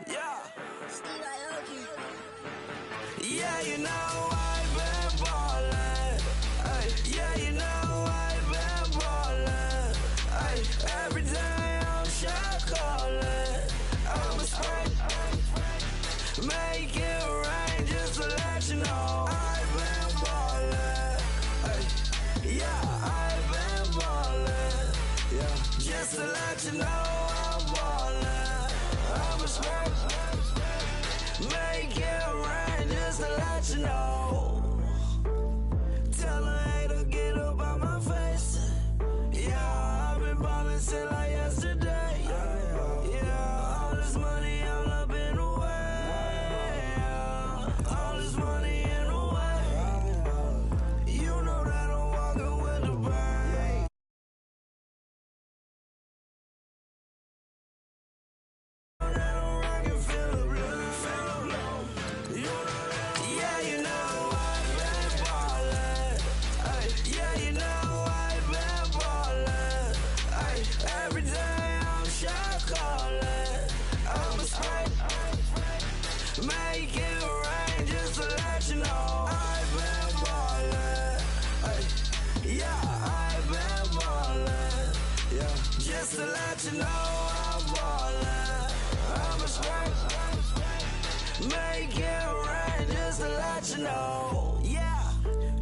Yeah. Yeah, you know I've been ballin'. Ay, yeah, you know I've been ballin'. Ay, every day I'm shot callin'. I'm a spray. Make it rain just to let you know I've been ballin'. Ay, yeah, I've been ballin'. Yeah, just to let you know I'm ballin'. I'm a spray. Make it rain just to let you know. Tell a hater get up out my face. Yeah, I've been ballin' since like yesterday. Yeah, all this money all up in the way. All this money in the way. You know that I'm walking with the bank. Yeah, you know I've been ballin'. Ay, yeah, you know I've been ballin'. Ay, every day I'm shot callin'. I'm a spray. Make it rain just to let you know I've been ballin'. Ay, yeah, I've been ballin'. Yeah, just to let you know I'm ballin'. I'm a spray. Make it rain just to let you know. Yeah,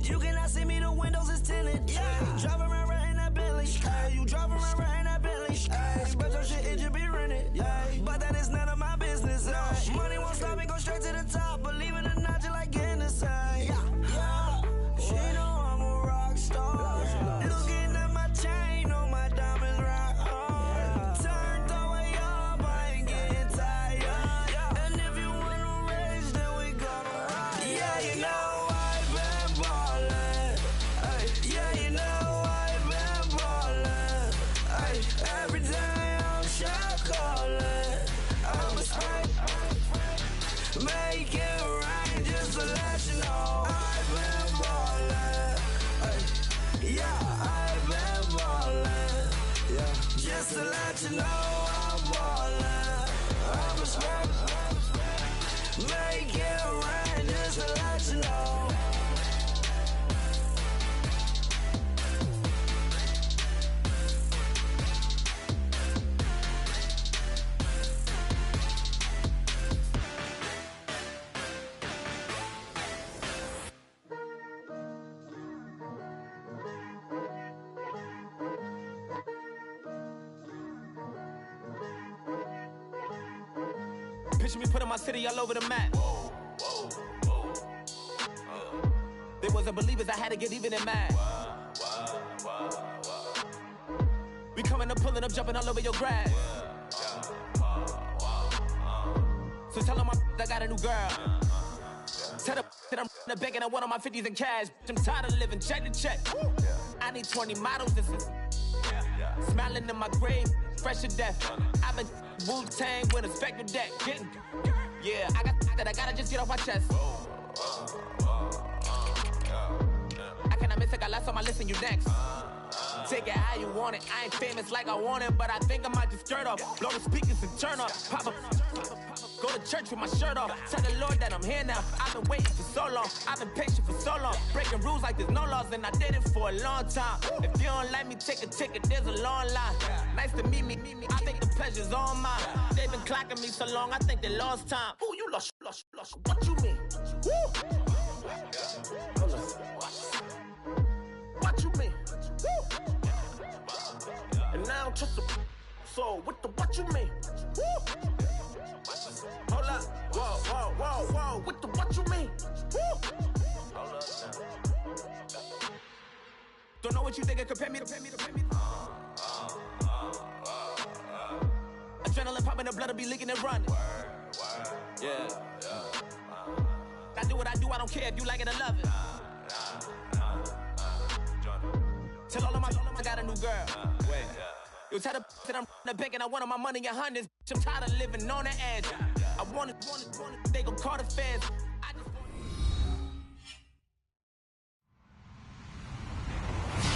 you cannot see me, the windows is tinted. Yeah, driving around right in that Bentley. Hey, you driving around right in that Bentley. Hey, but your shit, it should be rented. Hey, but that is none of my business. Hey, money won't stop me, go straight to the top. Believe it or not, just like getting the same. Yeah, she know I'm a rock star. Looking at my chain, on my diamonds rock hard. Turned the way up, I ain't getting tired. And if you wanna race, then we gonna ride. Yeah, you know I've been ballin'. Ay, yeah, you know I've been ballin'. Ay, every day I'm shot callin'. I'm a spray. Make it rain just to let you know I've been ballin'. Ay, yeah, I've been ballin'. Yeah, just to let you know I'm ballin'. I'm a spray. Make it rain just to let you know. Picture me putting my city all over the map. They wasn't believers, I had to get even and mad. We coming up, pulling up, jumping all over your grass. So tell them I got a new girl. Tell them that I'm in the bank and I want all my 50s in cash. I'm tired of living check to check. I need 20 models, this is smiling in my grave, fresh to death. I've been Wu-Tang with a spectral deck. Getting, yeah, I got that I gotta just get off my chest. I cannot miss it, got lots on my list and you next. Take it how you want it. I ain't famous like I want it, but I think I might just skirt off. Blow the speakers and turn up. Pop up. Go to church with my shirt off. Tell the Lord that I'm here now. I've been waiting for so long. I've been patient for so long. Breaking rules like there's no laws, and I did it for a long time. If you don't like me, take a ticket. There's a long line. Nice to meet me. I think the pleasure's all mine. They've been clocking me so long, I think they lost time. Ooh, you lost. What you mean? Woo! What you mean? Woo! And now I don't trust the so what you mean? Woo! Hold up, whoa, what you mean? Woo! Hold up now. Don't know what you think it compare me to. Adrenaline popping, the blood will be leaking and running. Yeah. I do what I do, I don't care if you like it or love it. Tell all of my I got a new girl. Wait. You tell the that I'm in the bank and I want all my money in hundreds. I'm tired of living on the edge. I want it, they gon' call the feds. I just want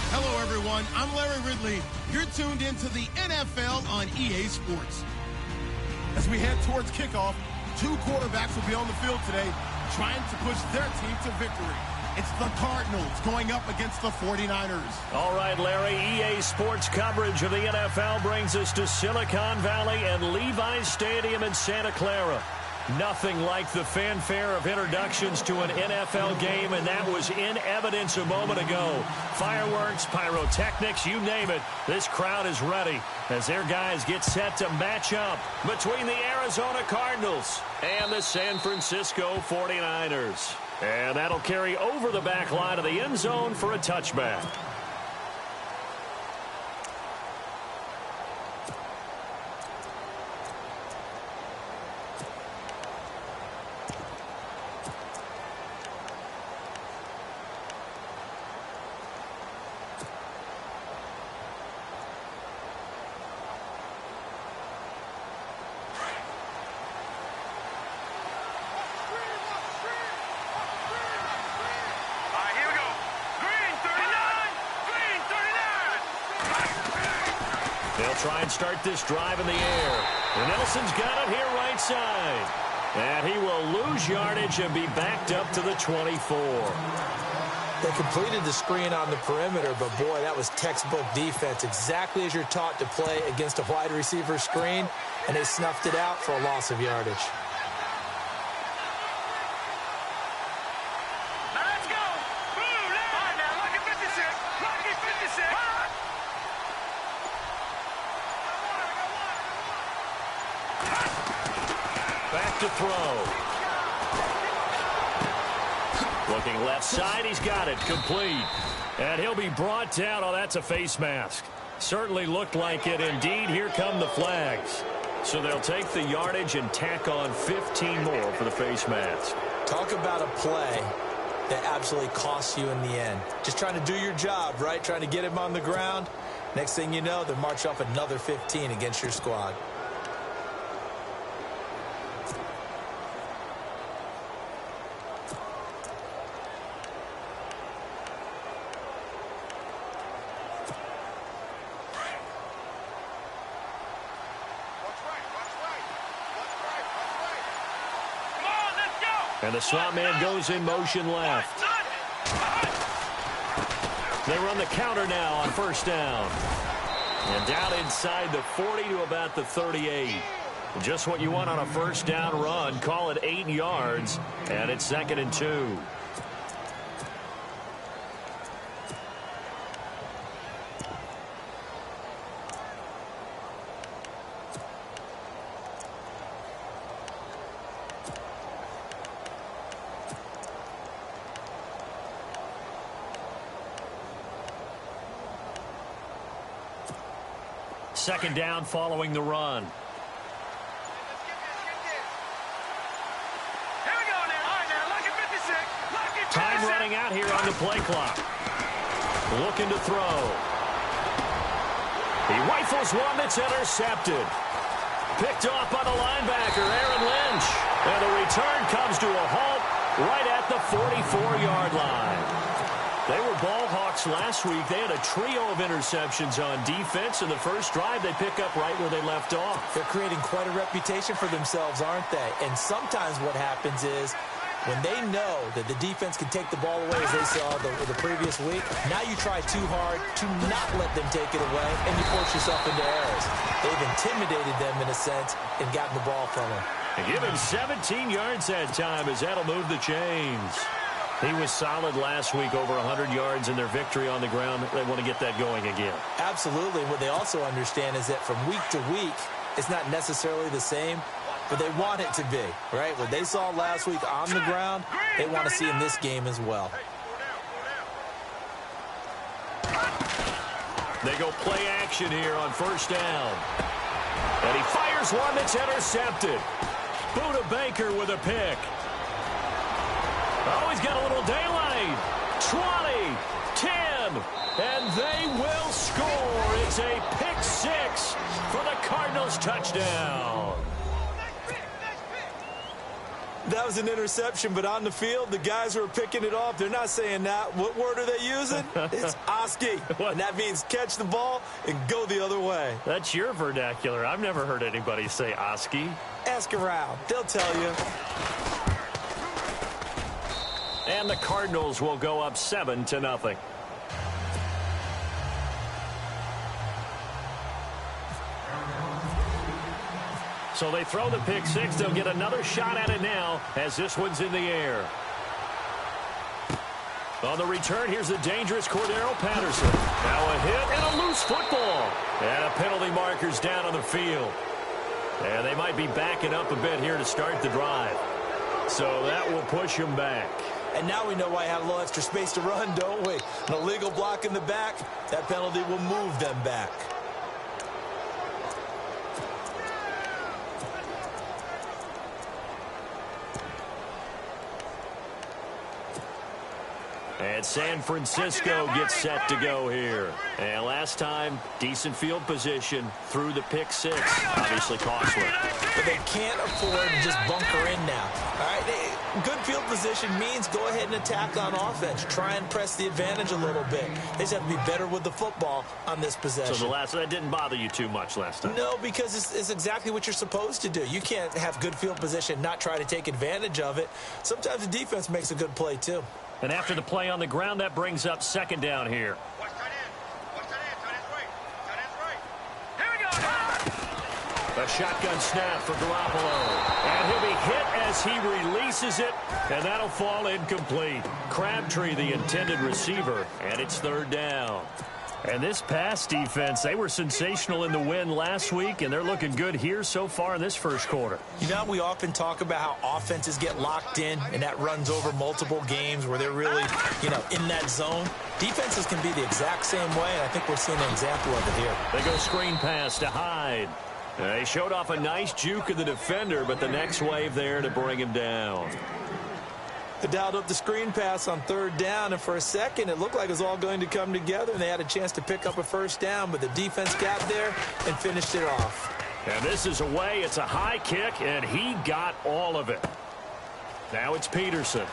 Hello, everyone. I'm Larry Ridley. You're tuned into the NFL on EA Sports. As we head towards kickoff, two quarterbacks will be on the field today trying to push their team to victory. It's the Cardinals going up against the 49ers. All right, Larry, EA Sports coverage of the NFL brings us to Silicon Valley and Levi's Stadium in Santa Clara. Nothing like the fanfare of introductions to an NFL game, and that was in evidence a moment ago. Fireworks, pyrotechnics, you name it. This crowd is ready as their guys get set to match up between the Arizona Cardinals and the San Francisco 49ers. And that'll carry over the back line of the end zone for a touchback. Try and start this drive in the air. And Nelson's got it here right side. And he will lose yardage and be backed up to the 24. They completed the screen on the perimeter, but boy, that was textbook defense. Exactly as you're taught to play against a wide receiver screen, and they snuffed it out for a loss of yardage. To throw. Looking left side, he's got it, complete. And he'll be brought down. Oh, that's a face mask. Certainly looked like it. Indeed, here come the flags. So they'll take the yardage and tack on 15 more for the face mask. Talk about a play that absolutely costs you in the end. Just trying to do your job, right? Trying to get him on the ground. Next thing you know, they'll march off another 15 against your squad. And the slot man goes in motion left. They run the counter now on first down. And down inside the 40 to about the 38. Just what you want on a first down run. Call it 8 yards. And it's 2nd and 2. Second down following the run. Time running out here on the play clock. Looking to throw. He rifles one that's intercepted. Picked off by the linebacker, Aaron Lynch. And the return comes to a halt right at the 44-yard line. They were ball hawks last week. They had a trio of interceptions on defense. In the first drive, they pick up right where they left off. They're creating quite a reputation for themselves, aren't they? And sometimes what happens is when they know that the defense can take the ball away, as they saw the previous week, now you try too hard to not let them take it away, and you force yourself into errors. They've intimidated them, in a sense, and gotten the ball from them. And give him 17 yards that time as that'll move the chains. He was solid last week, over 100 yards in their victory on the ground. They want to get that going again. Absolutely. What they also understand is that from week to week, it's not necessarily the same, but they want it to be, right? What they saw last week on the ground, they want to see in this game as well. They go play action here on first down. And he fires one that's intercepted. Buda Baker with a pick. Oh, he's got a little daylight. 20, 10, and they will score. It's a pick six for the Cardinals touchdown. That was an interception, but on the field, the guys who are picking it off, they're not saying that. What word are they using? It's Oski, and that means catch the ball and go the other way. That's your vernacular. I've never heard anybody say Oski. Ask around. They'll tell you. And the Cardinals will go up 7-0. So they throw the pick six. They'll get another shot at it now as this one's in the air. On the return, here's the dangerous Cordero Patterson. Now a hit and a loose football. And a penalty marker's down on the field. And they might be backing up a bit here to start the drive. So that will push him back. And now we know why I had a little extra space to run, don't we? An illegal block in the back. That penalty will move them back. And San Francisco gets set to go here. And last time, decent field position through the pick six. Obviously costly. But they can't afford to just bunker in now. All right, good field position means go ahead and attack on offense. Try and press the advantage a little bit. They just have to be better with the football on this possession. So that didn't bother you too much last time? No, because it's exactly what you're supposed to do. You can't have good field position, not try to take advantage of it. Sometimes the defense makes a good play, too. And after the play on the ground, that brings up second down here. Watch tight end. Watch tight end. Tight end's right. Tight end's right. Here we go. A shotgun snap for Garoppolo. And he'll be hit as he releases it. And that'll fall incomplete. Crabtree, the intended receiver. And it's third down. And this pass defense, they were sensational in the win last week, and they're looking good here so far in this first quarter. You know, we often talk about how offenses get locked in, and that runs over multiple games where they're really, in that zone. Defenses can be the exact same way, and I think we're seeing an example of it here. They go screen pass to Hyde. They showed off a nice juke of the defender, but the next wave there to bring him down. They dialed up the screen pass on third down, and for a second it looked like it was all going to come together, and they had a chance to pick up a first down, but the defense got there and finished it off. And this is away. It's a high kick, and he got all of it. Now it's Peterson.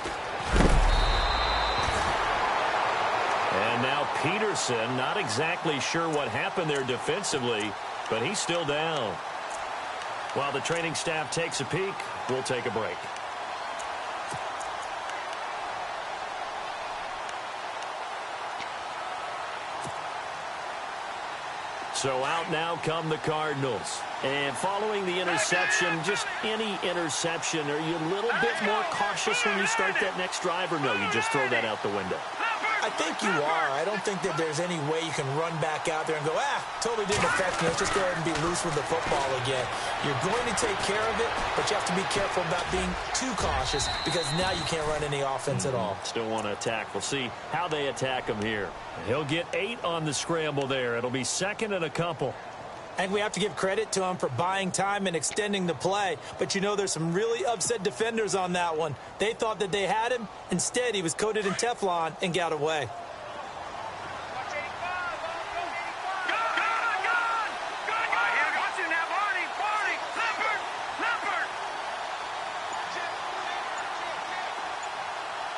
And now Peterson, not exactly sure what happened there defensively, but he's still down. While the training staff takes a peek, we'll take a break. So out now come the Cardinals. And following the interception, just any interception, are you a little bit more cautious when you start that next drive, or no, you just throw that out the window? I think you are. I don't think that there's any way you can run back out there and go, totally didn't affect me. Let's just go ahead and be loose with the football again. You're going to take care of it, but you have to be careful about being too cautious because now you can't run any offense at all. Still want to attack. We'll see how they attack him here. He'll get 8 on the scramble there. It'll be second and a couple. And we have to give credit to him for buying time and extending the play. But there's some really upset defenders on that one. They thought that they had him. Instead, he was coated in Teflon and got away.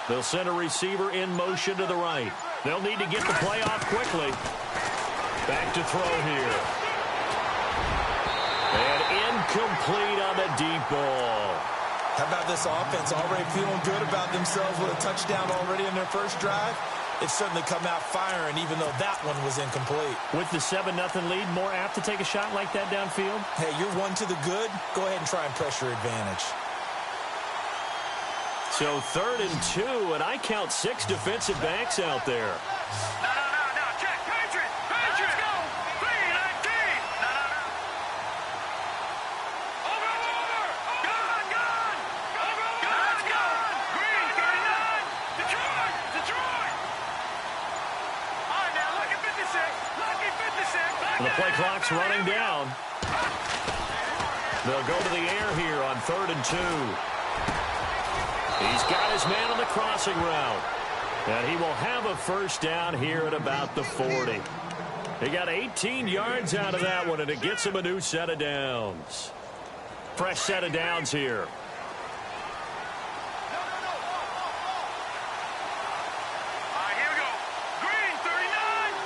They'll send a receiver in motion to the right. They'll need to get the play off quickly. Back to throw here. And incomplete on the deep ball. How about this offense already feeling good about themselves with a touchdown already in their first drive? It's certainly come out firing, even though that one was incomplete. With the 7-0 lead, more apt to take a shot like that downfield? Hey, you're one to the good. Go ahead and try and press your advantage. So 3rd and 2, and I count 6 defensive backs out there. No, check, Patriot. Let's go. 3-19. No. Over. Gone. Let's go. Green, 39. Detroit. All right, now, look at 56. The play clock's running down. They'll go to the air here on 3rd and 2. He's got his man on the crossing route. And he will have a first down here at about the 40. He got 18 yards out of that one, and it gets him a new set of downs. Fresh set of downs here.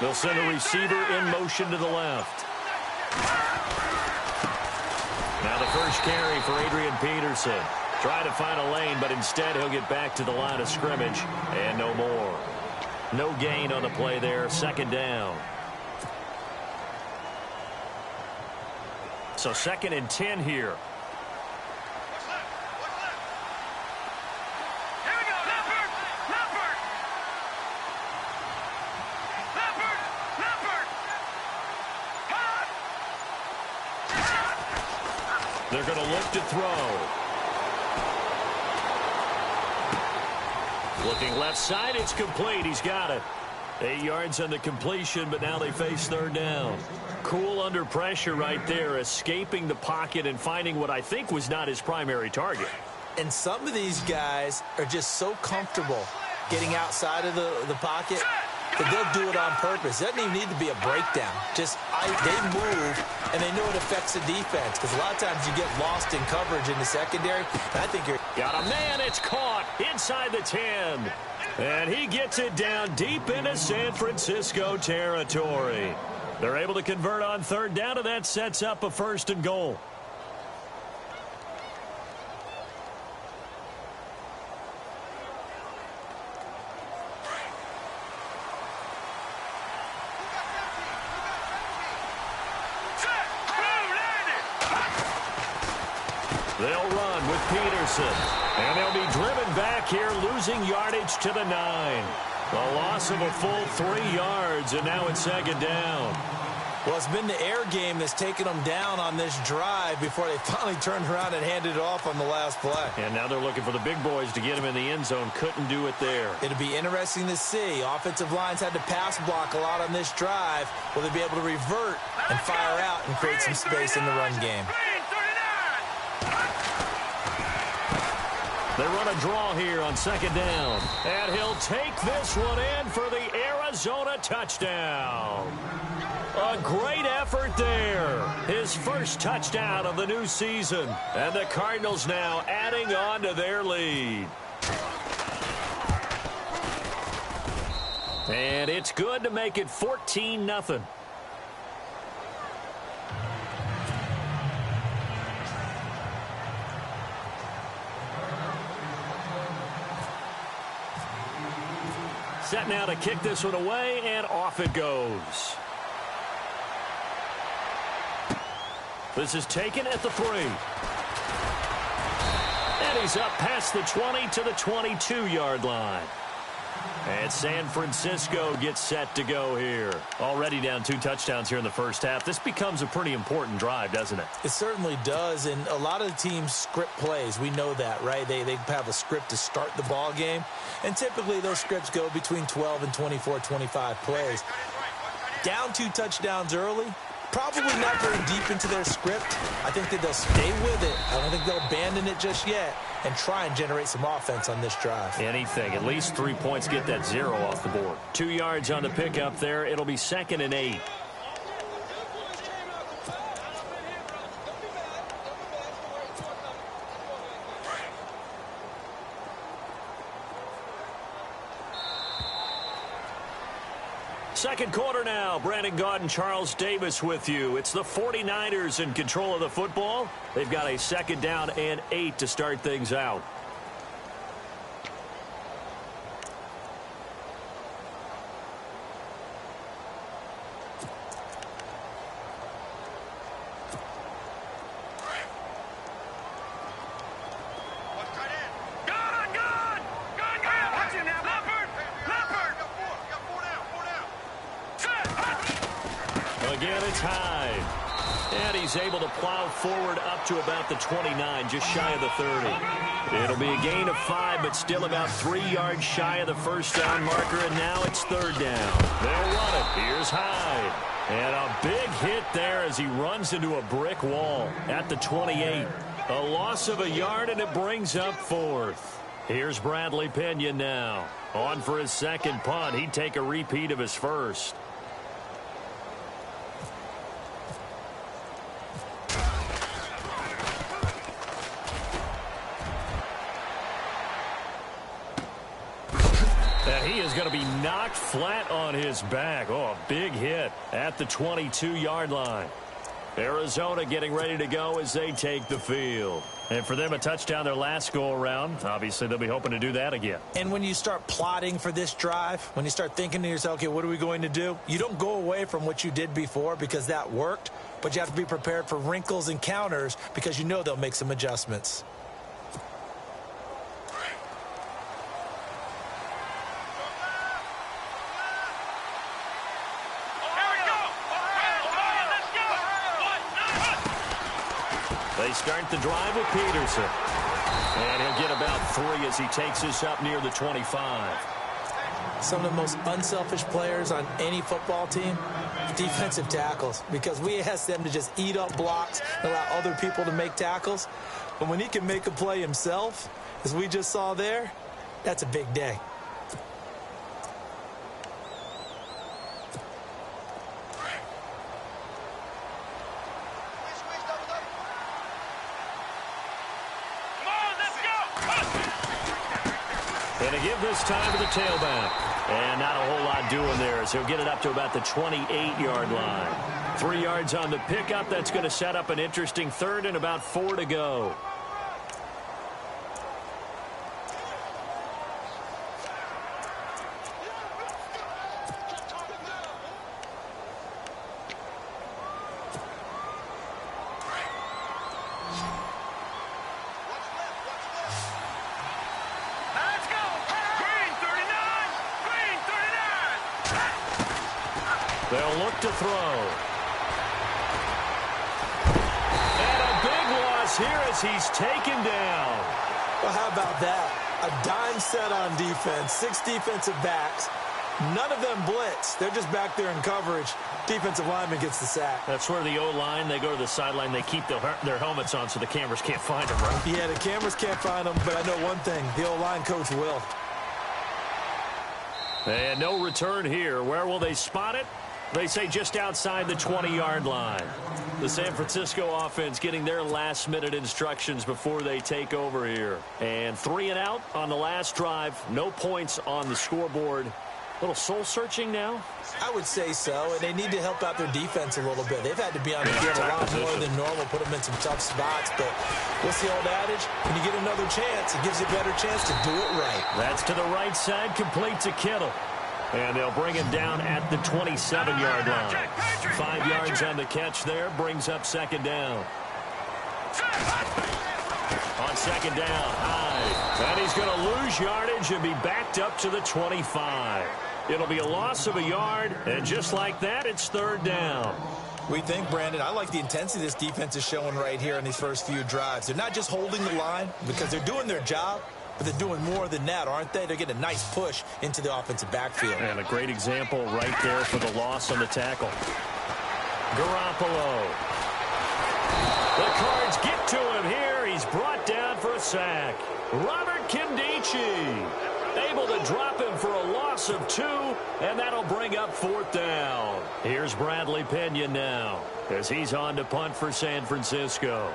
They'll send a receiver in motion to the left. Now the first carry for Adrian Peterson. Trying to find a lane, but instead he'll get back to the line of scrimmage and no more. No gain on the play there. Second down. So 2nd and 10 here. They're going to look to throw. Looking left side, it's complete. He's got it. 8 yards on the completion, but now they face third down. Cool under pressure right there, escaping the pocket and finding what I think was not his primary target. And some of these guys are just so comfortable getting outside of the pocket that they'll do it on purpose. It doesn't even need to be a breakdown. Just they move, and they know it affects the defense, because a lot of times you get lost in coverage in the secondary. And I think you're... Got a man, it's caught inside the 10. And he gets it down deep into San Francisco territory. They're able to convert on third down, and that sets up a 1st and goal. They'll run with Peterson. And they'll be driven back here, losing yardage to the 9. The loss of a full 3 yards, and now it's 2nd down. Well, it's been the air game that's taken them down on this drive before they finally turned around and handed it off on the last play. And now they're looking for the big boys to get him in the end zone. Couldn't do it there. It'll be interesting to see. Offensive lines had to pass block a lot on this drive. Will they be able to revert and fire out and create some space in the run game? They run a draw here on 2nd down. And he'll take this one in for the Arizona touchdown. A great effort there. His first touchdown of the new season. And the Cardinals now adding on to their lead. And it's good to make it 14-0. Set now to kick this one away, and off it goes. This is taken at the 3. And he's up past the 20 to the 22-yard line. And San Francisco gets set to go here. Already down 2 touchdowns here in the first half. This becomes a pretty important drive, doesn't it? It certainly does, and a lot of the teams script plays. We know that, right? They have a script to start the ball game, and typically those scripts go between 12 and 24, 25 plays. Down 2 touchdowns early, probably not very deep into their script. I think that they'll stay with it. I don't think they'll abandon it just yet and try and generate some offense on this drive. Anything. At least 3 points, get that 0 off the board. 2 yards on the pickup there. It'll be 2nd and 8. Second quarter now. Brandon Gaudin, Charles Davis with you. It's the 49ers in control of the football. They've got a 2nd down and 8 to start things out. Again, it's Hyde. And he's able to plow forward up to about the 29, just shy of the 30. It'll be a gain of 5, but still about 3 yards shy of the first down marker, and now it's 3rd down. They'll run it. Here's Hyde. And a big hit there as he runs into a brick wall at the 28. A loss of a yard, and it brings up 4th. Here's Bradley Pinion now. On for his 2nd punt. He'd take a repeat of his first. is going to be knocked flat on his back. Oh, a big hit at the 22-yard line. Arizona getting ready to go as they take the field. And for them, a touchdown their last go-around. Obviously, they'll be hoping to do that again. And when you start plotting for this drive, when you start thinking to yourself, okay, what are we going to do? You don't go away from what you did before because that worked, but you have to be prepared for wrinkles and counters because you know they'll make some adjustments. They start the drive with Peterson. And he'll get about 3 as he takes this up near the 25. Some of the most unselfish players on any football team, defensive tackles, because we ask them to just eat up blocks and allow other people to make tackles. But when he can make a play himself, as we just saw there, that's a big day. And to give this time to the tailback. And not a whole lot doing there as he'll get it up to about the 28-yard line. 3 yards on the pickup. That's going to set up an interesting 3rd and about 4 to go. They'll look to throw. And a big loss here as he's taken down. Well, how about that? A dime set on defense, 6 defensive backs. None of them blitz. They're just back there in coverage. Defensive lineman gets the sack. That's where the O-line, they go to the sideline, they keep their helmets on so the cameras can't find them, right? Yeah, the cameras can't find them, but I know one thing. The O-line coach will. And no return here. Where will they spot it? They say just outside the 20-yard line. The San Francisco offense getting their last-minute instructions before they take over here. And 3 and out on the last drive. No points on the scoreboard. A little soul-searching now? I would say so, and they need to help out their defense a little bit. They've had to be on the field a lot more than normal, put them in some tough spots. But what's the old adage? When you get another chance, it gives you a better chance to do it right. That's to the right side, complete to Kittle. And they'll bring him down at the 27-yard line. 5 yards on the catch there, brings up 2nd down. On 2nd down, high. And he's going to lose yardage and be backed up to the 25. It'll be a loss of a yard, and just like that, it's 3rd down. We think, Brandon, I like the intensity this defense is showing right here in these first few drives. They're not just holding the line because they're doing their job, but they're doing more than that, aren't they? They're getting a nice push into the offensive backfield. And a great example right there for the loss on the tackle. Garoppolo. The Cards get to him here. He's brought down for a sack. Robert Kindici able to drop him for a loss of 2, and that'll bring up 4th down. Here's Bradley Pena now as he's on to punt for San Francisco.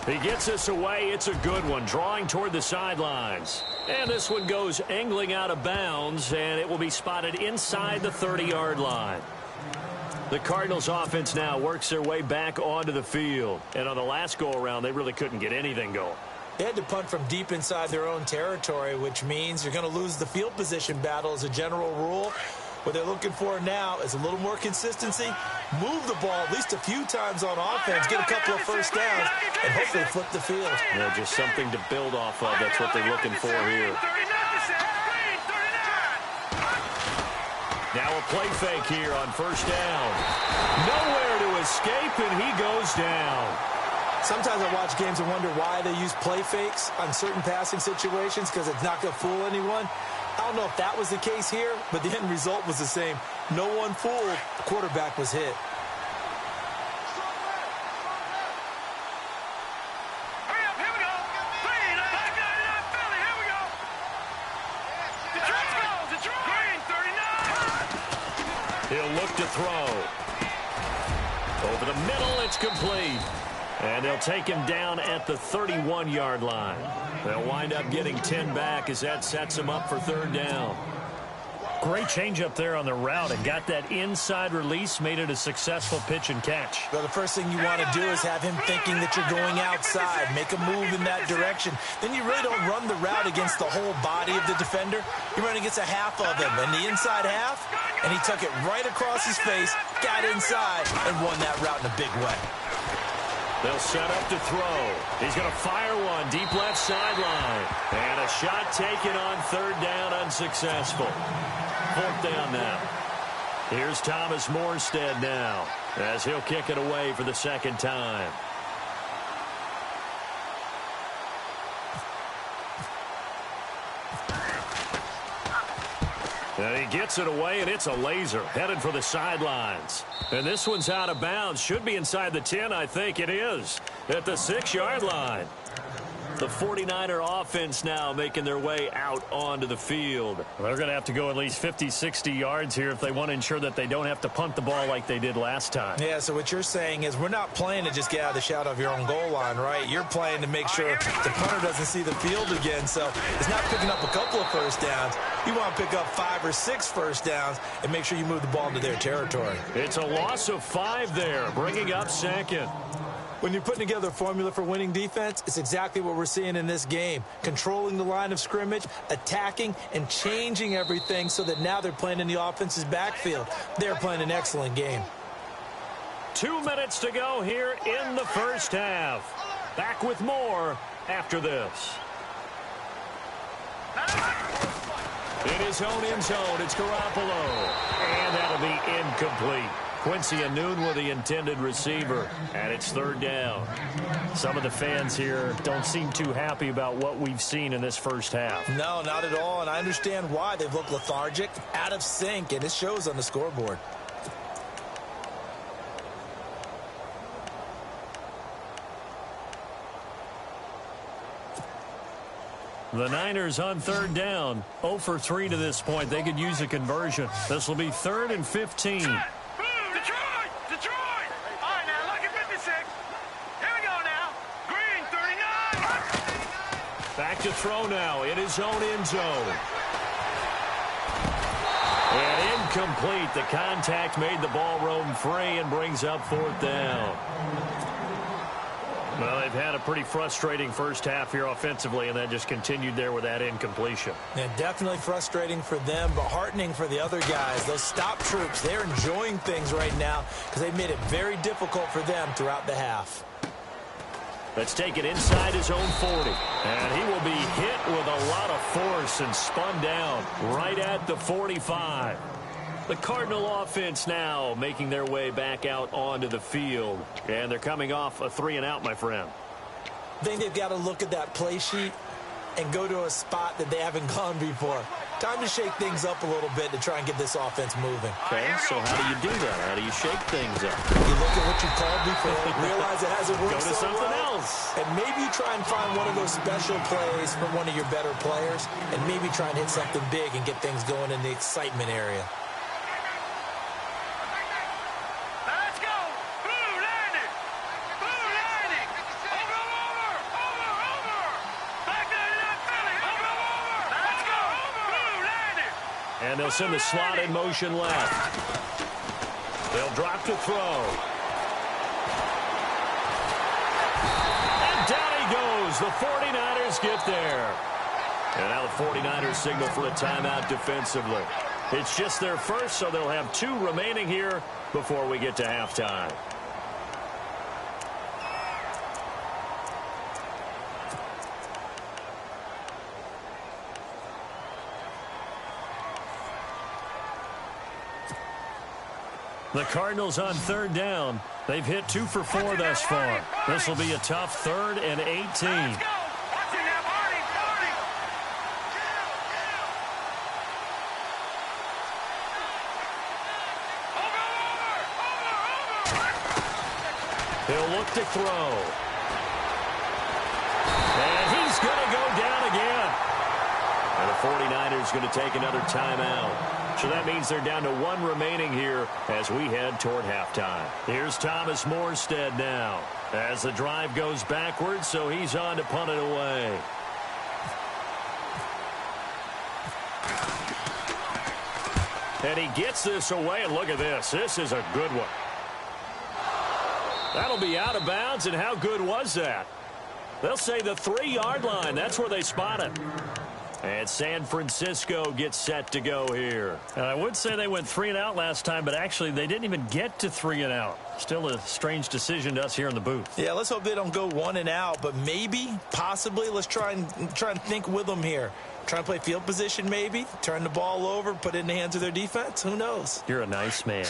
He gets us away. It's a good one, drawing toward the sidelines. And this one goes angling out of bounds, and it will be spotted inside the 30-yard line. The Cardinals offense now works their way back onto the field. And on the last go-around, they really couldn't get anything going. They had to punt from deep inside their own territory, which means you're going to lose the field position battle as a general rule. What they're looking for now is a little more consistency, move the ball at least a few times on offense, get a couple of first downs, and hopefully flip the field. Yeah, just something to build off of. That's what they're looking for here. Now a play fake here on 1st down. Nowhere to escape, and he goes down. Sometimes I watch games and wonder why they use play fakes on certain passing situations because it's not going to fool anyone. I don't know if that was the case here, but the end result was the same. No one fooled. The quarterback was hit. Hurry up, here we go. Green, Philly, here we go. Detroit. Green, 39. He'll look to throw. Over the middle, it's complete. And they'll take him down at the 31-yard line. They'll wind up getting 10 back as that sets him up for third down. Great change up there on the route and got that inside release, made it a successful pitch and catch. Well, the first thing you want to do is have him thinking that you're going outside, make a move in that direction. Then you really don't run the route against the whole body of the defender. You run against a half of him, and the inside half, and he took it right across his face, got inside, and won that route in a big way. They'll set up to throw. He's going to fire one deep left sideline. And a shot taken on third down, unsuccessful. Fourth down now. Here's Thomas Morstead now as he'll kick it away for the second time. And he gets it away, and it's a laser headed for the sidelines. And this one's out of bounds. Should be inside the 10, I think it is, at the 6-yard line. The 49er offense now making their way out onto the field. Well, they're going to have to go at least 50, 60 yards here if they want to ensure that they don't have to punt the ball like they did last time. Yeah, so what you're saying is we're not playing to just get out of the shadow of your own goal line, right? You're playing to make sure the punter doesn't see the field again. So it's not picking up a couple of first downs. You want to pick up 5 or 6 first downs and make sure you move the ball into their territory. It's a loss of 5 there, bringing up second. When you're putting together a formula for winning defense, it's exactly what we're seeing in this game. Controlling the line of scrimmage, attacking, and changing everything so that now they're playing in the offense's backfield. They're playing an excellent game. 2 minutes to go here in the first half. Back with more after this. In his own end zone, it's Garoppolo. And that'll be incomplete. Quincy Anoon with the intended receiver, and it's third down. Some of the fans here don't seem too happy about what we've seen in this first half. No, not at all, and I understand why. They've looked lethargic, out of sync, and it shows on the scoreboard. The Niners on third down, 0 for 3 to this point. They could use a conversion. This will be 3rd and 15. Back to throw now in his own end zone. And incomplete. The contact made the ball roam free and brings up fourth down. Well, they've had a pretty frustrating first half here offensively, and then just continued there with that incompletion. Yeah, definitely frustrating for them, but heartening for the other guys. Those stop troops, they're enjoying things right now because they've made it very difficult for them throughout the half. Let's take it inside his own 40. And he will be hit with a lot of force and spun down right at the 45. The Cardinal offense now making their way back out onto the field. And they're coming off a 3-and-out, my friend. I think they've got to look at that play sheet and go to a spot that they haven't gone before. Time to shake things up a little bit to try and get this offense moving. Okay, so how do you do that? How do you shake things up? You look at what you called before, realize it hasn't worked Go to so something well, else. and maybe you try and find one of those special plays from one of your better players, and maybe try and hit something big and get things going in the excitement area. Let's go! Blue landing! Blue landing! Over! Back there to that Philly! Over! Let's go! Blue landing! And they'll send the slot in motion left. They'll drop to throw. And down he goes. The 49ers get there. And now the 49ers signal for a timeout defensively. It's just their first, so they'll have 2 remaining here before we get to halftime. The Cardinals on third down. They've hit 2 for 4 thus far. This will be a tough 3rd and 18. Let's go! Watch it now, Marty! Over! He'll look to throw. And he's going to go down again. And the 49ers going to take another timeout. So that means they're down to 1 remaining here as we head toward halftime. Here's Thomas Morstead now as the drive goes backwards, so he's on to punt it away. And he gets this away, and look at this. This is a good one. That'll be out of bounds, and how good was that? They'll say the 3-yard line. That's where they spot it. And San Francisco gets set to go here. And I would say they went 3 and out last time, but actually they didn't even get to 3 and out. Still a strange decision to us here in the booth. Yeah, let's hope they don't go 1 and out, but maybe, possibly, let's try and think with them here. Try and play field position maybe, turn the ball over, put it in the hands of their defense. Who knows? You're a nice man.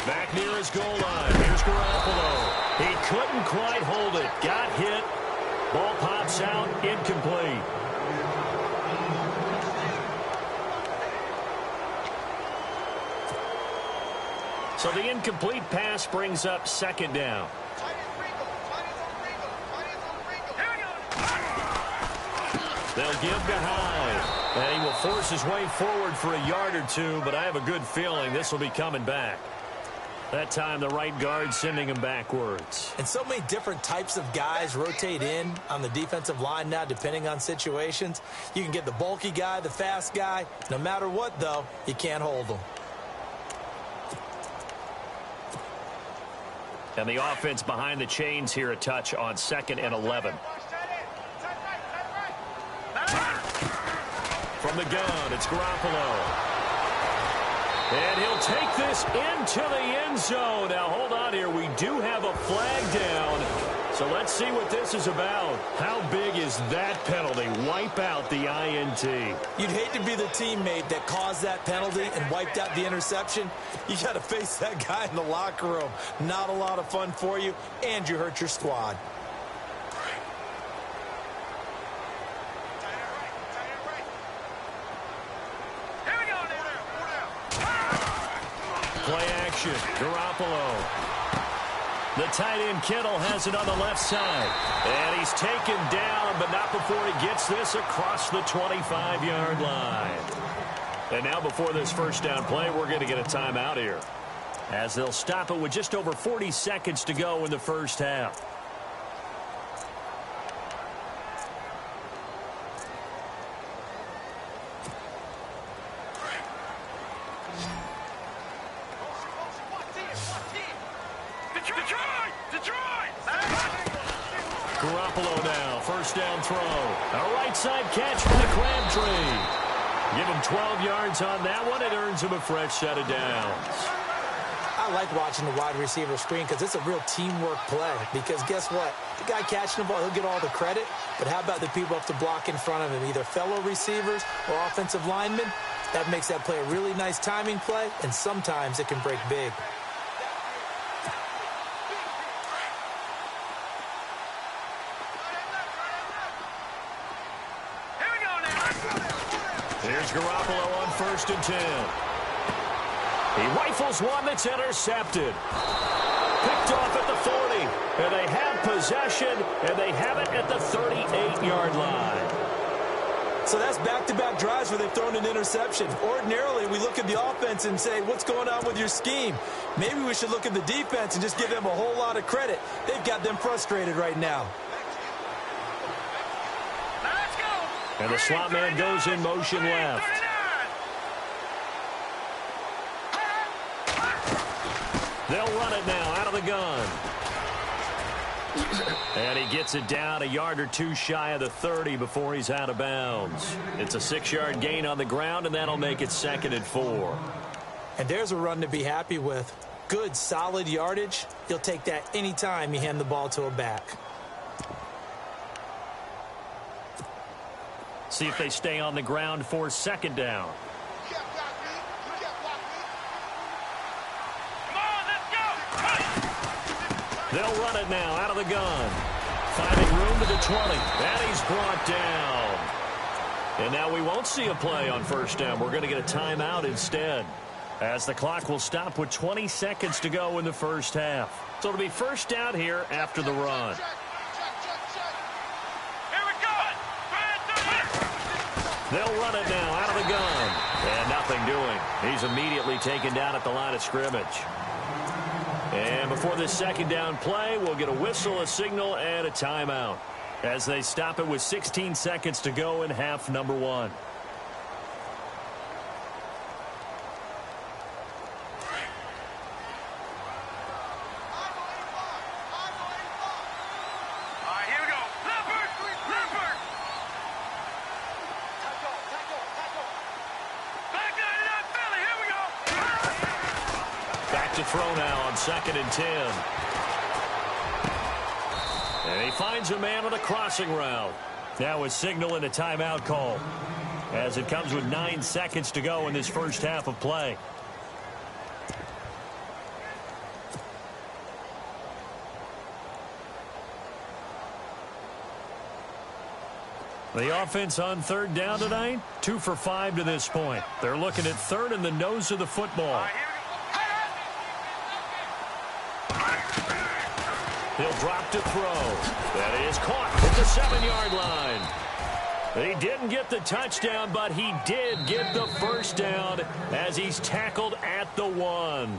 Back near his goal line. Here's Garoppolo. He couldn't quite hold it. Got hit. Ball pops out. Incomplete. So the incomplete pass brings up 2nd down. They'll give to Hyde. And he will force his way forward for a yard or 2, but I have a good feeling this will be coming back. That time the right guard sending him backwards. And so many different types of guys rotate in on the defensive line now depending on situations. You can get the bulky guy, the fast guy. No matter what, though, you can't hold them. And the offense behind the chains here a touch on 2nd and 11. From the gun, it's Garoppolo. And he'll take this into the end zone. Now, hold on here. We do have a flag down. So let's see what this is about. How big is that penalty? Wipe out the INT. You'd hate to be the teammate that caused that penalty and wiped out the interception. You got to face that guy in the locker room. Not a lot of fun for you, and you hurt your squad. Play action. Garoppolo. The tight end Kittle has it on the left side. And he's taken down, but not before he gets this across the 25-yard line. And now before this first down play, we're going to get a timeout here, as they'll stop it with just over 40 seconds to go in the first half. Garoppolo now, first down throw. A right side catch by Crabtree. Give him 12 yards on that one. It earns him a fresh set of downs. I like watching the wide receiver screen because it's a real teamwork play. Because guess what? The guy catching the ball, he'll get all the credit. But how about the people up to block in front of him, either fellow receivers or offensive linemen? That makes that play a really nice timing play, and sometimes it can break big. Here's Garoppolo on 1st and 10. He rifles one that's intercepted. Picked off at the 40. And they have possession, and they have it at the 38-yard line. So that's back-to-back drives where they've thrown an interception. Ordinarily, we look at the offense and say, what's going on with your scheme? Maybe we should look at the defense and just give them a whole lot of credit. They've got them frustrated right now. And the slot man goes in motion left. They'll run it now out of the gun. And he gets it down a yard or 2 shy of the 30 before he's out of bounds. It's a 6-yard gain on the ground, and that'll make it 2nd and 4. And there's a run to be happy with. Good, solid yardage. You'll take that anytime you hand the ball to a back. See if they stay on the ground for 2nd down. They'll run it now out of the gun. Finding room to the 20. And he's brought down. And now we won't see a play on 1st down. We're going to get a timeout instead. as the clock will stop with 20 seconds to go in the first half. So it'll be first down here after the run. Here we go. They'll run it now out of the gun. And nothing doing. He's immediately taken down at the line of scrimmage. And before this second down play, we'll get a whistle, a signal, and a timeout as they stop it with 16 seconds to go in half number 1. To throw now on 2nd and 10. And he finds a man on a crossing route. Now a signal and a timeout call as it comes with 9 seconds to go in this first half of play. The offense on 3rd down tonight, 2 for 5 to this point. They're looking at 3rd and the nose of the football. He'll drop to throw. That is caught at the 7-yard line. He didn't get the touchdown, but he did get the first down as he's tackled at the 1.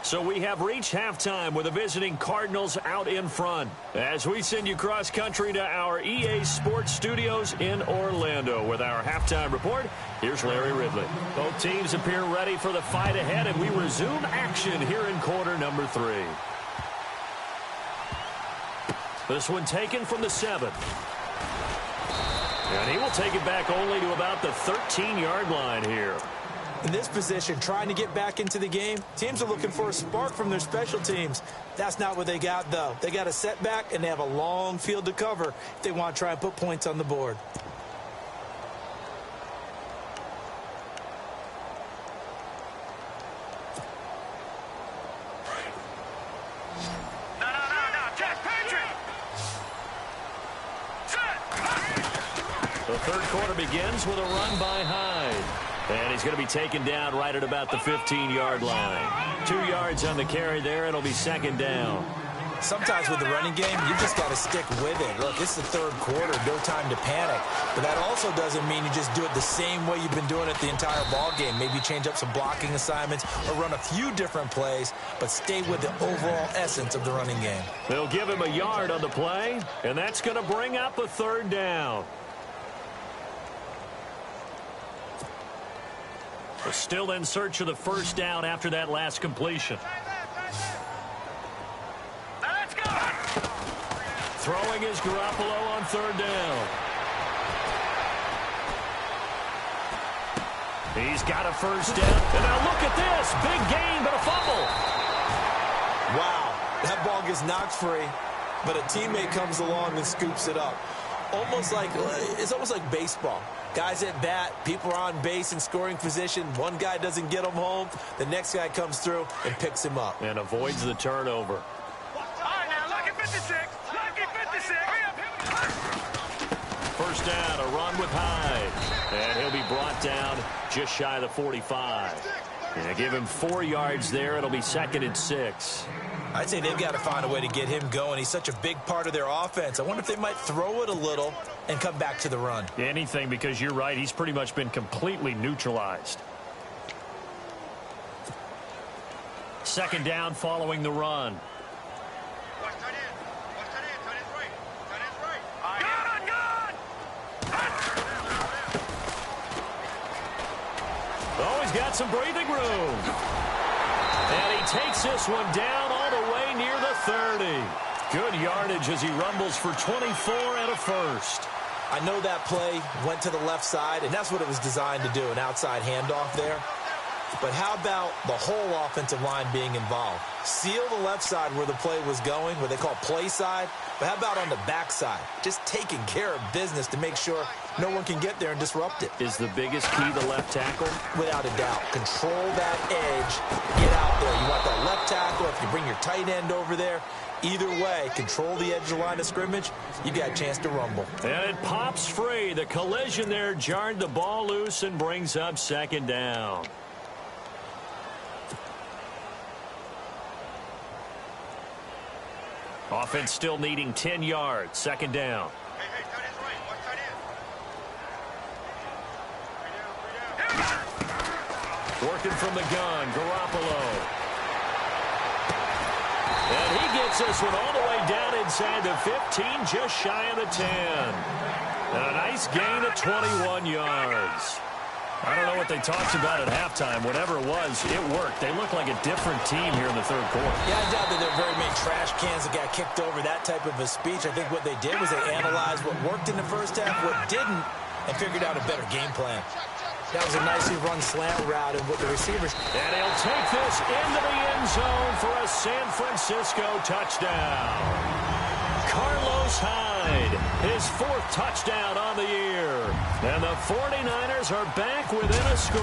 So we have reached halftime with the visiting Cardinals out in front. As we send you cross-country to our EA Sports Studios in Orlando with our halftime report, here's Larry Ridley. Both teams appear ready for the fight ahead, and we resume action here in quarter number 3. This one taken from the 7. And he will take it back only to about the 13-yard line here. In this position, trying to get back into the game, teams are looking for a spark from their special teams. That's not what they got, though. They got a setback, and they have a long field to cover if they want to try and put points on the board. The third quarter begins with a run by Hyde. And he's going to be taken down right at about the 15-yard line. 2 yards on the carry there. It'll be 2nd down. Sometimes with the running game, you just got to stick with it. Look, it's the third quarter, no time to panic. But that also doesn't mean you just do it the same way you've been doing it the entire ball game. Maybe change up some blocking assignments or run a few different plays, but stay with the overall essence of the running game. They'll give him a yard on the play, and that's going to bring up a 3rd down. We're still in search of the first down after that last completion. Let's go. Throwing is Garoppolo on 3rd down. He's got a first down. And now look at this. Big gain, but a fumble. Wow. That ball gets knocked free, but a teammate comes along and scoops it up. It's almost like baseball. Guys at bat, people are on base in scoring position. One guy doesn't get him home. The next guy comes through and picks him up. And avoids the turnover. All right, now, lucky 56. Lucky 56. First down, a run with Hyde. And he'll be brought down just shy of the 45. And give him 4 yards there. It'll be 2nd and 6. I'd say they've got to find a way to get him going. He's such a big part of their offense. I wonder if they might throw it a little and come back to the run. Anything, because you're right. He's pretty much been completely neutralized. 2nd down following the run. Watch tight end. Watch tight end. Tight end's right. Tight end's right. Good. Oh, he's got some breathing room. And he takes this one down all the way near the 30. Good yardage as he rumbles for 24 and a first. I know that play went to the left side, and that's what it was designed to do, an outside handoff there. But how about the whole offensive line being involved? Seal the left side where the play was going, what they call play side. But how about on the backside? Just taking care of business to make sure no one can get there and disrupt it. Is the biggest key the left tackle? Without a doubt. Control that edge. Get out there. You want the left tackle. If you bring your tight end over there, either way, control the edge of the line of scrimmage, you got a chance to rumble. And it pops free. The collision there jarred the ball loose and brings up 2nd down. Offense still needing 10 yards. Second down. Hey, tight end's right. Watch tight end. Working from the gun, Garoppolo. And he gets this one all the way down inside the 15, just shy of the 10. And a nice gain of 21 yards. I don't know what they talked about at halftime. Whatever it was, it worked. They look like a different team here in the third quarter. Yeah, I doubt that there are very many trash cans that got kicked over that type of a speech. I think what they did was they analyzed what worked in the first half, what didn't, and figured out a better game plan. That was a nicely run slant route, and with the receivers. And he'll take this into the end zone for a San Francisco touchdown. Carlos Hyde, his 4th touchdown on the year. And the 49ers are back within a score.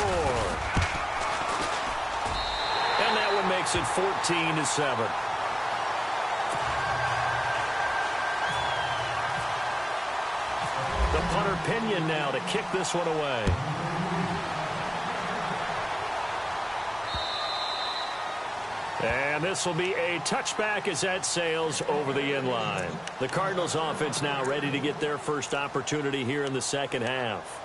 And that one makes it 14-7. The punter Pinion now to kick this one away. And this will be a touchback as that sails over the end line. The Cardinals offense now ready to get their first opportunity here in the second half.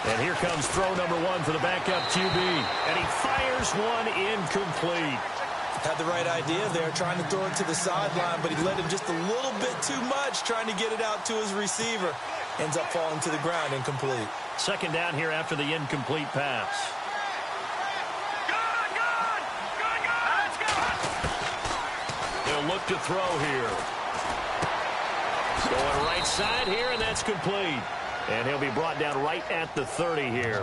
And here comes throw number 1 for the backup QB. And he fires one incomplete. Had the right idea there, trying to throw it to the sideline, but he let him just a little bit too much, trying to get it out to his receiver. Ends up falling to the ground, incomplete. Second down here after the incomplete pass. They'll look to throw here. Going right side here, and that's complete. And he'll be brought down right at the 30 here.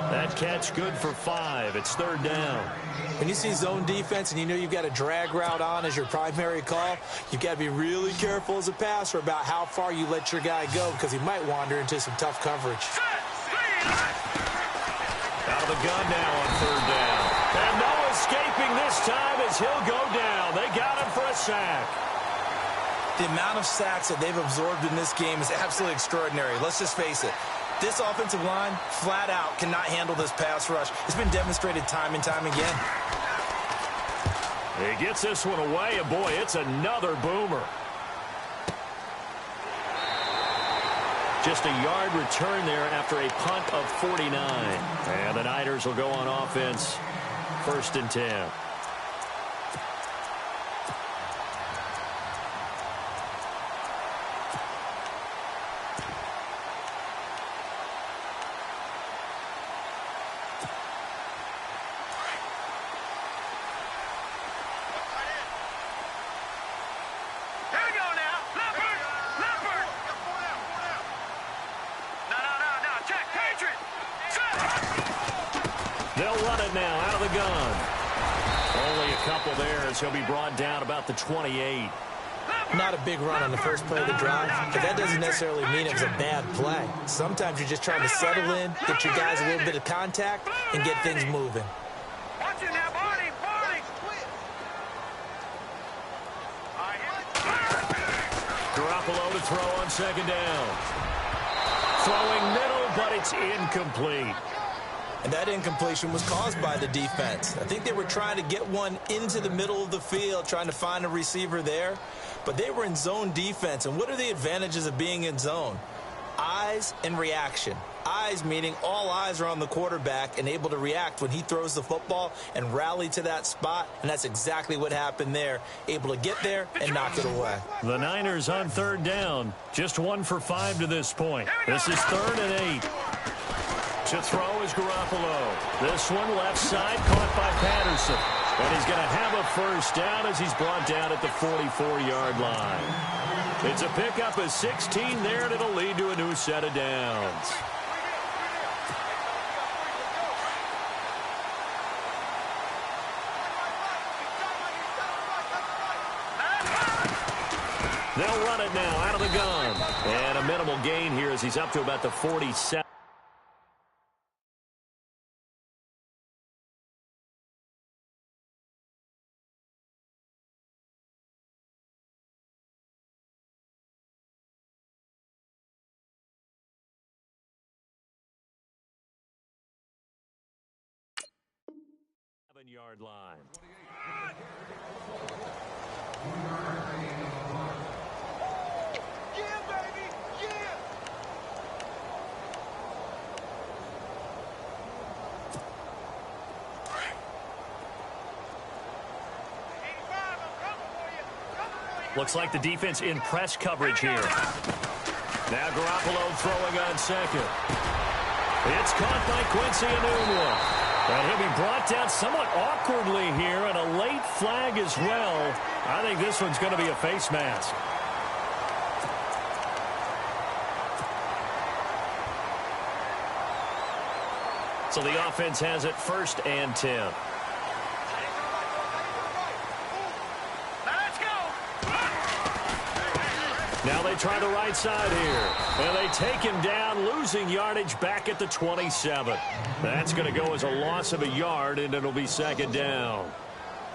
That catch good for 5. It's third down. When you see zone defense and you know you've got a drag route on as your primary call, you've got to be really careful as a passer about how far you let your guy go because he might wander into some tough coverage. Out of the gun now on third down. And no escaping this time as he'll go down. They got him for a sack. The amount of sacks that they've absorbed in this game is absolutely extraordinary. Let's just face it. This offensive line, flat out, cannot handle this pass rush. It's been demonstrated time and time again. He gets this one away, and boy, it's another boomer. Just a yard return there after a punt of 49. And the Niners will go on offense, 1st and 10. They'll run it now out of the gun. Only a couple there as he'll be brought down about the 28. Not a big run on the first play of the drive, but that doesn't necessarily mean it was a bad play. Sometimes you're just trying to settle in, get your guys a little bit of contact, and get things moving. Watch it now, Barney! Garoppolo to throw on second down. Throwing middle, but it's incomplete. And that incompletion was caused by the defense. I think they were trying to get one into the middle of the field, trying to find a receiver there. But they were in zone defense. And what are the advantages of being in zone? Eyes and reaction. Eyes meaning all eyes are on the quarterback and able to react when he throws the football and rally to that spot. And that's exactly what happened there. Able to get there and knock it away. The Niners on third down. Just 1 for 5 to this point. This is 3rd and 8. To throw is Garoppolo. This one left side caught by Patterson. And he's going to have a first down as he's brought down at the 44-yard line. It's a pickup of 16 there, and it'll lead to a new set of downs. They'll run it now out of the gun. And a minimal gain here as he's up to about the 47. 7-yard line. Yeah, baby! Yeah! Looks like the defense in press coverage here. Now Garoppolo throwing on second. It's caught by Quincy Enunwa. And he'll be brought down somewhat awkwardly here, and a late flag as well. I think this one's going to be a face mask. So the offense has it 1st and 10. Now they try the right side here. And they take him down, losing yardage back at the 27. That's going to go as a loss of a yard, and it'll be 2nd down.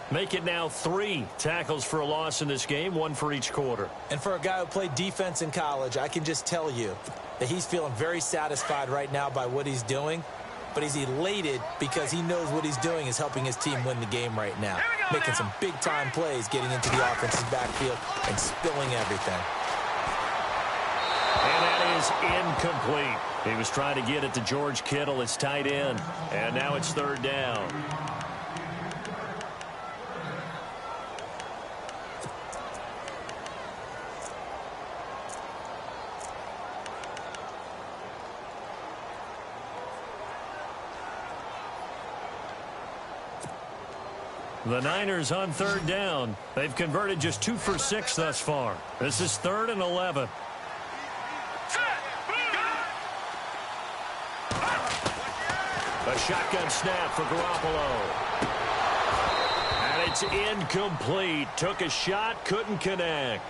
Make it now 3 tackles for a loss in this game, 1 for each quarter. And for a guy who played defense in college, I can just tell you that he's feeling very satisfied right now by what he's doing. But he's elated because he knows what he's doing is helping his team win the game right now. Making some big-time plays, getting into the offense's backfield and spilling everything. And that is incomplete. He was trying to get it to George Kittle, his tight end. And now it's 3rd down. The Niners on 3rd down. They've converted just 2 for 6 thus far. This is 3rd and 11. A shotgun snap for Garoppolo. And it's incomplete. Took a shot, couldn't connect.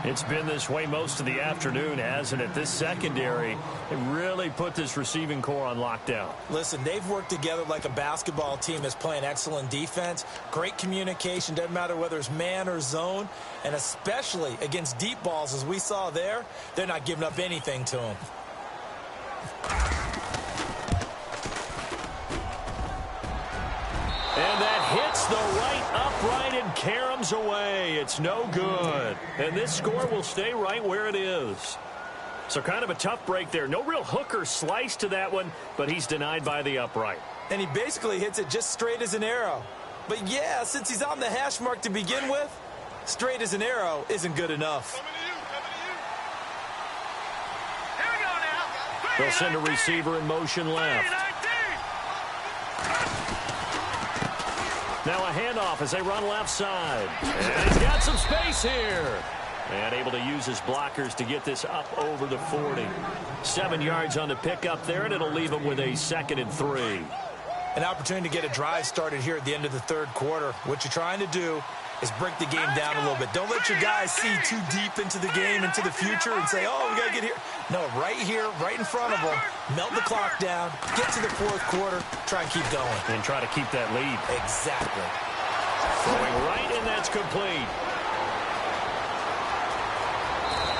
It's been this way most of the afternoon, hasn't it? This secondary, it really put this receiving core on lockdown. Listen, they've worked together like a basketball team that's playing excellent defense. Great communication, doesn't matter whether it's man or zone. And especially against deep balls, as we saw there, they're not giving up anything to them. And that hits the right upright and caroms away. It's no good. And this score will stay right where it is. So kind of a tough break there. No real hook or slice to that one, but he's denied by the upright. And he basically hits it just straight as an arrow. But yeah, since he's on the hash mark to begin with, straight as an arrow isn't good enough. They'll send a receiver in motion left. Now a handoff as they run left side. And he's got some space here. And able to use his blockers to get this up over the 40. 7 yards on the pickup there, and it'll leave him with a 2nd and 3. An opportunity to get a drive started here at the end of the 3rd quarter. What you're trying to do is break the game down a little bit. Don't let your guys see too deep into the game, into the future, and say, oh, we got to get here. No, right here, right in front of them, melt the clock down, get to the 4th quarter, try and keep going. And try to keep that lead. Exactly. Throwing right, and that's complete.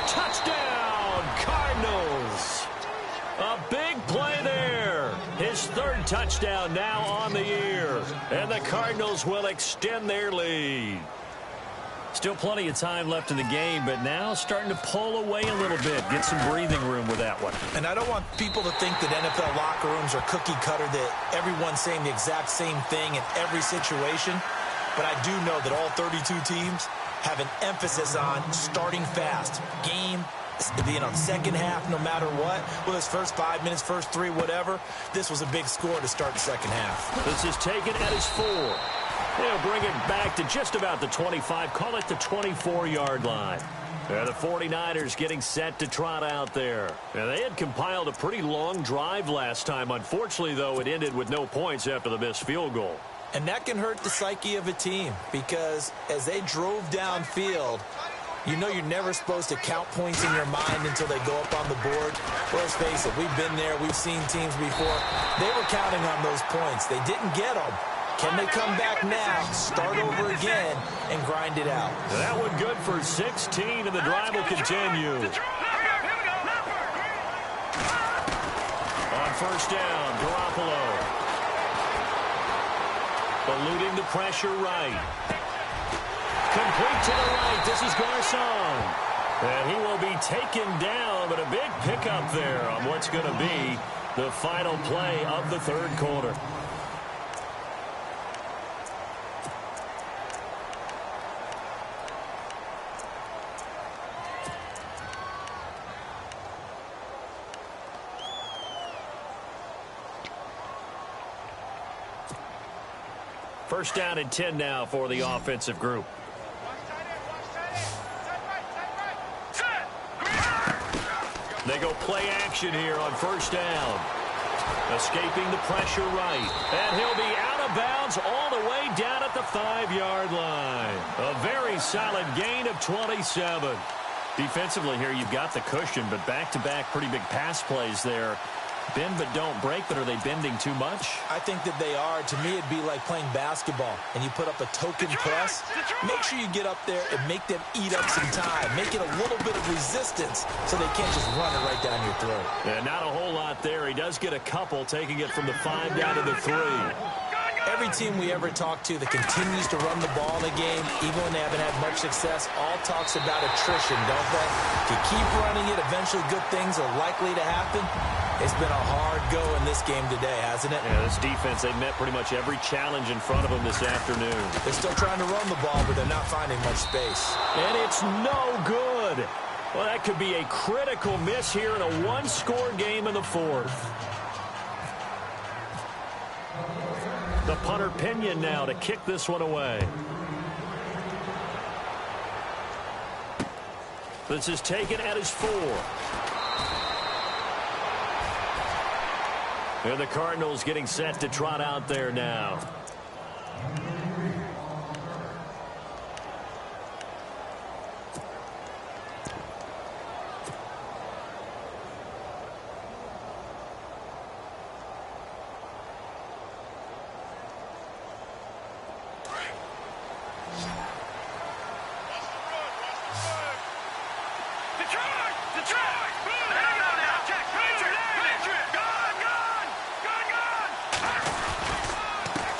Touchdown, Cardinals. A big play there. His 3rd touchdown now on the year. And the Cardinals will extend their lead. Still plenty of time left in the game, but now starting to pull away a little bit. Get some breathing room with that one. And I don't want people to think that NFL locker rooms are cookie cutter, that everyone's saying the exact same thing in every situation. But I do know that all 32 teams have an emphasis on starting fast. Game, second half, no matter what. Well, his first 5 minutes, first 3, whatever. This was a big score to start the second half. This is taken at his 4. They'll bring it back to just about the 25. Call it the 24-yard line. The 49ers getting set to trot out there. Now, they had compiled a pretty long drive last time. Unfortunately, though, it ended with no points after the missed field goal. And that can hurt the psyche of a team because as they drove downfield, you know you're never supposed to count points in your mind until they go up on the board. Well, let's face it, we've been there. We've seen teams before. They were counting on those points. They didn't get them. Can they come back now, start over again, and grind it out? That one good for 16, and the drive will continue. On 1st down, Garoppolo. Eluding the pressure right. Complete to the right. This is Garcon. And he will be taken down, but a big pickup there on what's going to be the final play of the third quarter. First down and 10 now for the offensive group. They go play action here on first down. Escaping the pressure right. And he'll be out of bounds all the way down at the 5-yard line. A very solid gain of 27. Defensively here, you've got the cushion, but back-to-back pretty big pass plays there. Bend but don't break, but are they bending too much? I think that they are. To me, it'd be like playing basketball, and you put up a token press. Make sure you get up there and make them eat up some time. Make it a little bit of resistance so they can't just run it right down your throat. And not a whole lot there. He does get a couple, taking it from the 5 down to the 3. Every team we ever talk to that continues to run the ball in the game, even when they haven't had much success, all talks about attrition, don't they? If you keep running it, eventually good things are likely to happen. It's been a hard go in this game today, hasn't it? Yeah, this defense, they've met pretty much every challenge in front of them this afternoon. They're still trying to run the ball, but they're not finding much space. And it's no good. Well, that could be a critical miss here in a one-score game in the fourth. The punter Pinion now to kick this one away. This is taken at his 4. And the Cardinals getting set to trot out there now.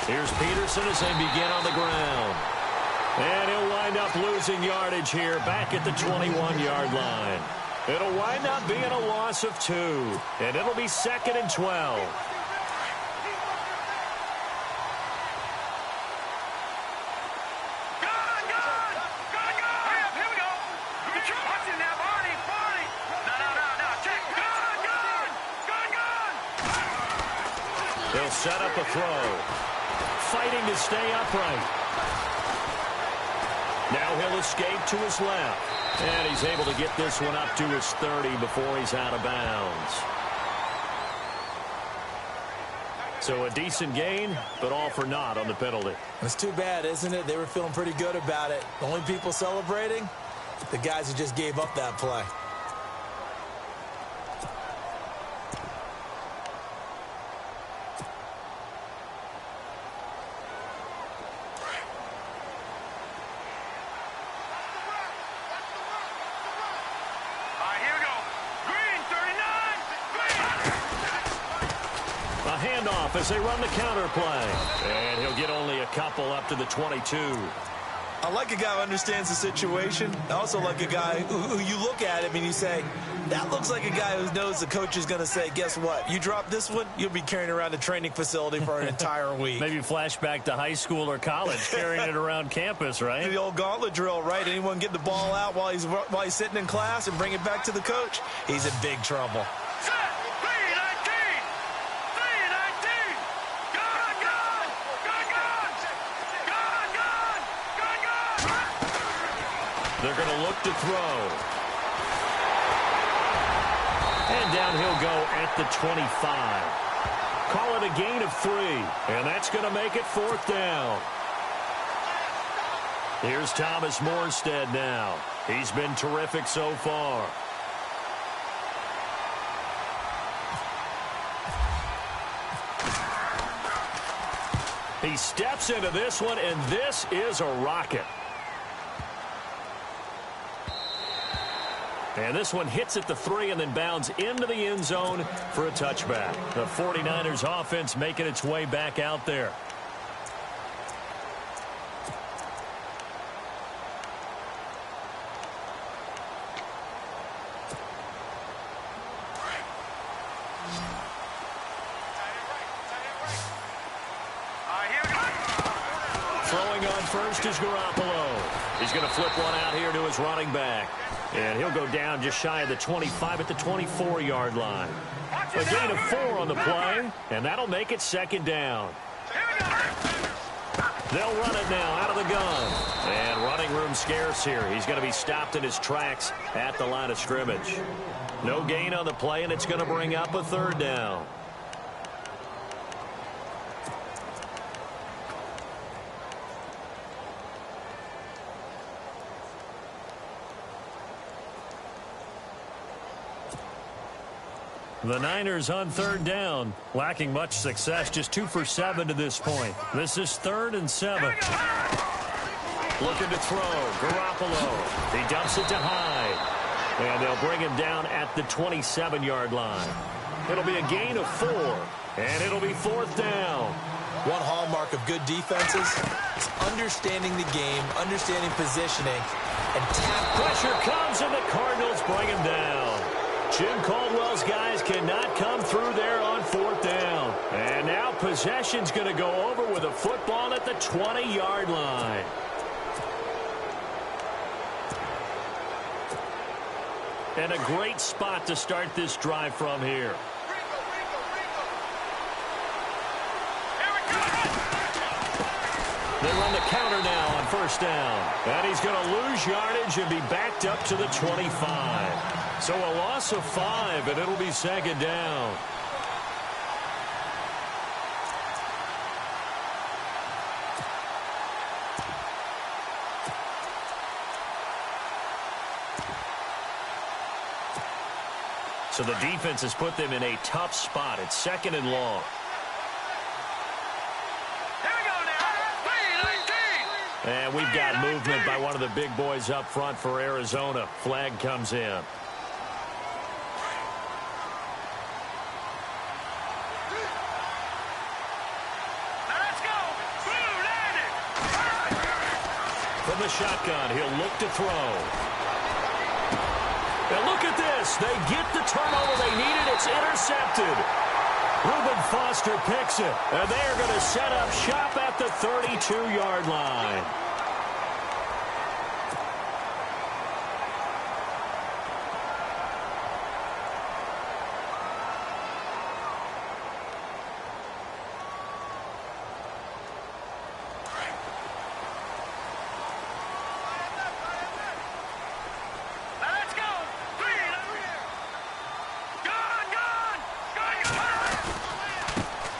Here's Peterson as they begin on the ground. And he'll wind up losing yardage here back at the 21-yard line. It'll wind up being a loss of 2. And it'll be 2nd and 12. They'll set up a throw. Fighting to stay upright. Now he'll escape to his left. And he's able to get this one up to his 30 before he's out of bounds. So a decent gain, but all for naught on the penalty. It's too bad, isn't it? They were feeling pretty good about it. The only people celebrating, the guys who just gave up that play. As they run the counter play. And he'll get only a couple up to the 22. I like a guy who understands the situation. I also like a guy who you look at him and you say, that looks like a guy who knows the coach is going to say, guess what? You drop this one, you'll be carrying around the training facility for an entire week. Maybe flashback to high school or college, carrying it around campus, right? The old gauntlet drill, right? Anyone get the ball out while he's sitting in class and bring it back to the coach? He's in big trouble. They're going to look to throw. And down he'll go at the 25. Call it a gain of 3. And that's going to make it 4th down. Here's Thomas Morstead now. He's been terrific so far. He steps into this one, and this is a rocket. And this one hits at the 3 and then bounds into the end zone for a touchback. The 49ers offense making its way back out there. Throwing on first is Garoppolo. He's going to flip one out here to his running back. And he'll go down just shy of the 25 at the 24-yard line. A gain of 4 on the play, and that'll make it second down. They'll run it now out of the gun. And running room scarce here. He's going to be stopped in his tracks at the line of scrimmage. No gain on the play, and it's going to bring up a third down. The Niners on third down, lacking much success, just 2 for 7 to this point. This is 3rd and 7. Looking to throw, Garoppolo. He dumps it to Hyde. And they'll bring him down at the 27-yard line. It'll be a gain of 4, and it'll be 4th down. One hallmark of good defenses is understanding the game, understanding positioning, and pressure comes, and the Cardinals bring him down. Jim Caldwell's guys cannot come through there on 4th down. And now possession's going to go over with a football at the 20-yard line. And a great spot to start this drive from here. They run the counter now on 1st down. And he's going to lose yardage and be backed up to the 25. So a loss of 5, and it'll be 2nd down. So the defense has put them in a tough spot. It's 2nd and long. And we've got movement by one of the big boys up front for Arizona. Flag comes in. From the shotgun, he'll look to throw. And look at this. They get the turnover they needed. It's intercepted. Reuben Foster picks it. And they are going to set up shop at the 32-yard line.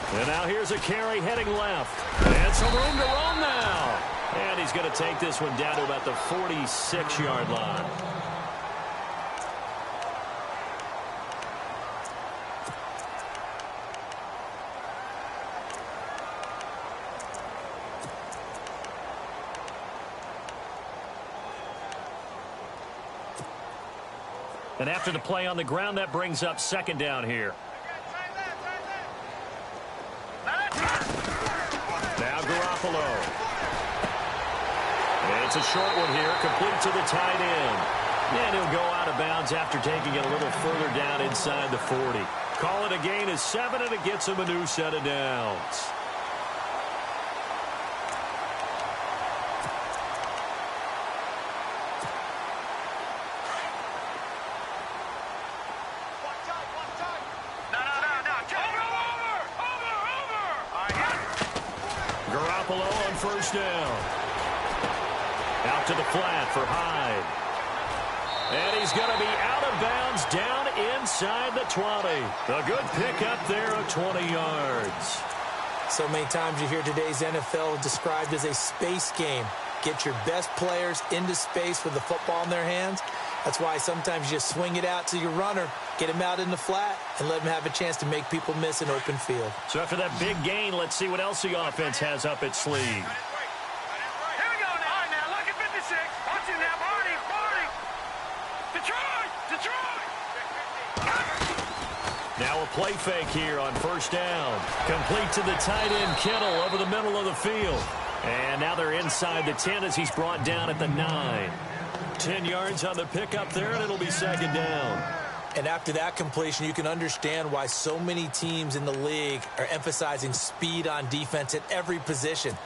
And now here's a carry heading left. And some room to roam now. And he's going to take this one down to about the 46-yard line. And after the play on the ground, that brings up 2nd down here. Now Garoppolo. And it's a short one here, complete to the tight end. And he'll go out of bounds after taking it a little further down inside the 40. Call it a gain of 7, and it gets him a new set of downs. Garoppolo on 1st down. Out to the flat for Hyde. And he's going to be out of bounds down inside the 20. A good pickup there of 20 yards. So many times you hear today's NFL described as a space game. Get your best players into space with the football in their hands. That's why sometimes you just swing it out to your runner, get him out in the flat, and let him have a chance to make people miss an open field. So after that big gain, let's see what else the offense has up its sleeve. Here we go now. All right, now, look at 56. Watch it now. Barney. Detroit. Now a play fake here on 1st down. Complete to the tight end, Kittle, over the middle of the field. And now they're inside the 10 as he's brought down at the 9. 10 yards on the pickup there, and it'll be 2nd down. And after that completion, you can understand why so many teams in the league are emphasizing speed on defense at every position.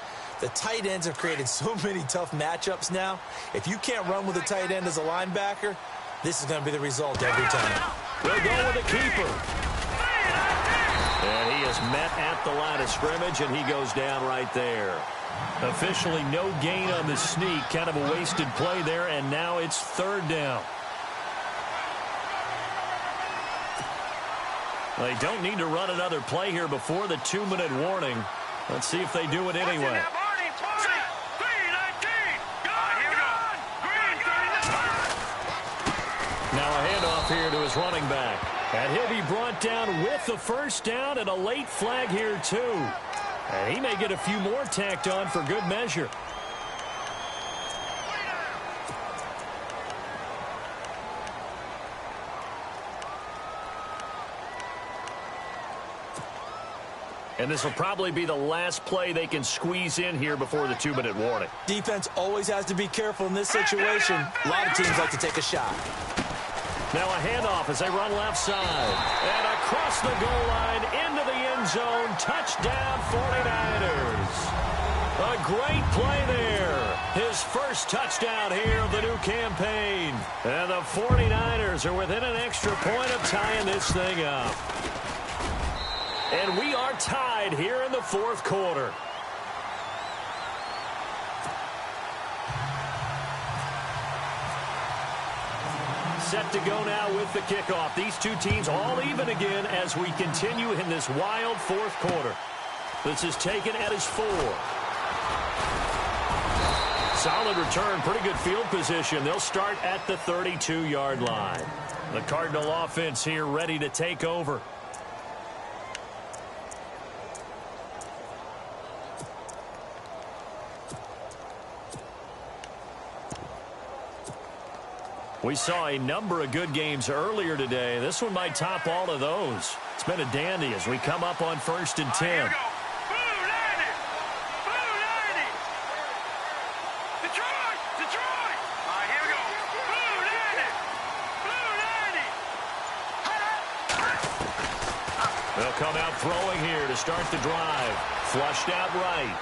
The tight ends have created so many tough matchups now. If you can't run with a tight end as a linebacker, this is going to be the result every time. They'll go with the keeper. And he is met at the line of scrimmage, and he goes down right there. Officially no gain on the sneak. Kind of a wasted play there, and now it's third down. They don't need to run another play here before the 2-minute warning. Let's see if they do it anyway. Now a handoff here to his running back. And he'll be brought down with the first down and a late flag here too. And he may get a few more tacked on for good measure. And this will probably be the last play they can squeeze in here before the 2-minute warning. Defense always has to be careful in this situation. A lot of teams like to take a shot. Now a handoff as they run left side. And across the goal line into the end zone. Touchdown 49ers. A great play there. His first touchdown here of the new campaign. And the 49ers are within an extra point of tying this thing up. And we are tied here in the fourth quarter. Set to go now with the kickoff. These two teams all even again as we continue in this wild fourth quarter. This is taken at his 4. Solid return, pretty good field position. They'll start at the 32-yard line. The Cardinal offense here ready to take over. We saw a number of good games earlier today. This one might top all of those. It's been a dandy as we come up on 1st and 10. They'll come out throwing here to start the drive. Flushed out right.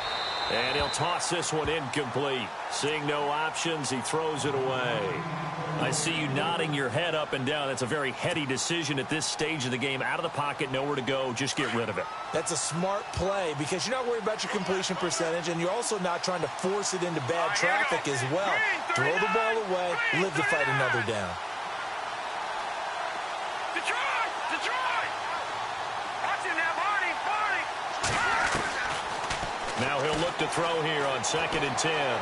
And he'll toss this one incomplete. Seeing no options, he throws it away. I see you nodding your head up and down. That's a very heady decision at this stage of the game. Out of the pocket, nowhere to go. Just get rid of it. That's a smart play because you're not worried about your completion percentage, and you're also not trying to force it into bad traffic as well. Throw the ball away, live to fight another down. Now he'll look to throw here on 2nd and 10.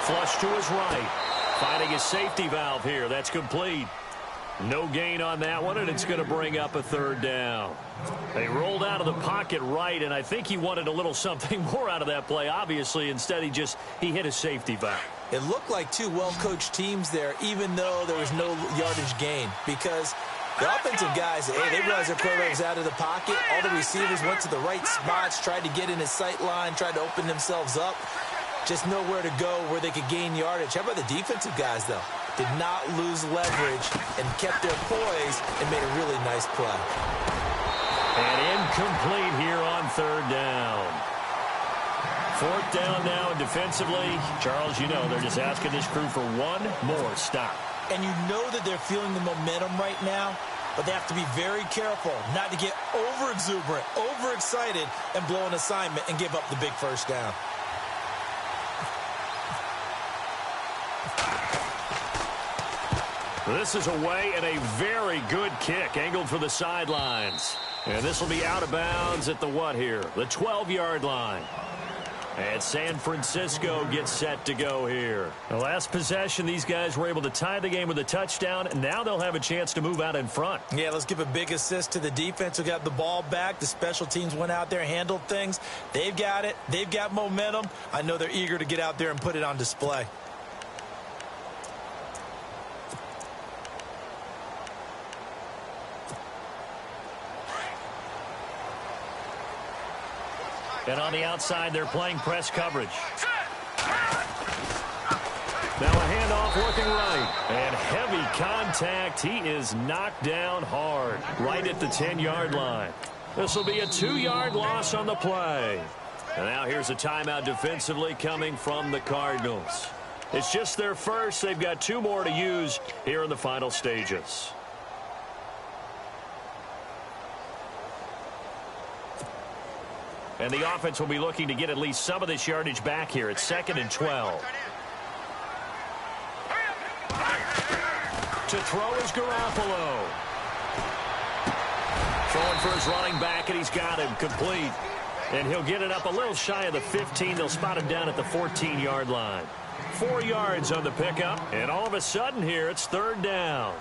Flush to his right. Finding his safety valve here. That's complete. No gain on that one, and it's going to bring up a 3rd down. They rolled out of the pocket right, and I think he wanted a little something more out of that play, obviously. Instead, he hit his safety valve. It looked like two well-coached teams there, even though there was no yardage gain, because the offensive guys, they realized their quarterback was out of the pocket. All the receivers went to the right spots, tried to get in his sight line, tried to open themselves up. Just nowhere to go where they could gain yardage. How about the defensive guys, though? Did not lose leverage and kept their poise and made a really nice play. And incomplete here on 3rd down. 4th down now, and defensively, Charles, you know, they're just asking this crew for one more stop. And you know that they're feeling the momentum right now, but they have to be very careful not to get over-exuberant, over-excited, and blow an assignment and give up the big first down. This is away and a very good kick angled for the sidelines. And this will be out of bounds at the what here? The 12-yard line. And San Francisco gets set to go here. The last possession, these guys were able to tie the game with a touchdown, and now they'll have a chance to move out in front. Yeah, let's give a big assist to the defense who got the ball back. The special teams went out there, handled things. They've got it. They've got momentum. I know they're eager to get out there and put it on display. And on the outside, they're playing press coverage. Now a handoff working right. And heavy contact. He is knocked down hard right at the 10-yard line. This will be a 2-yard loss on the play. And now here's a timeout defensively coming from the Cardinals. It's just their first. They've got 2 more to use here in the final stages. And the offense will be looking to get at least some of this yardage back here. It's 2nd and 12. To throw is Garoppolo. Throwing for his running back, and he's got him complete. And he'll get it up a little shy of the 15. They'll spot him down at the 14-yard line. 4 yards on the pickup, and all of a sudden here, it's 3rd down.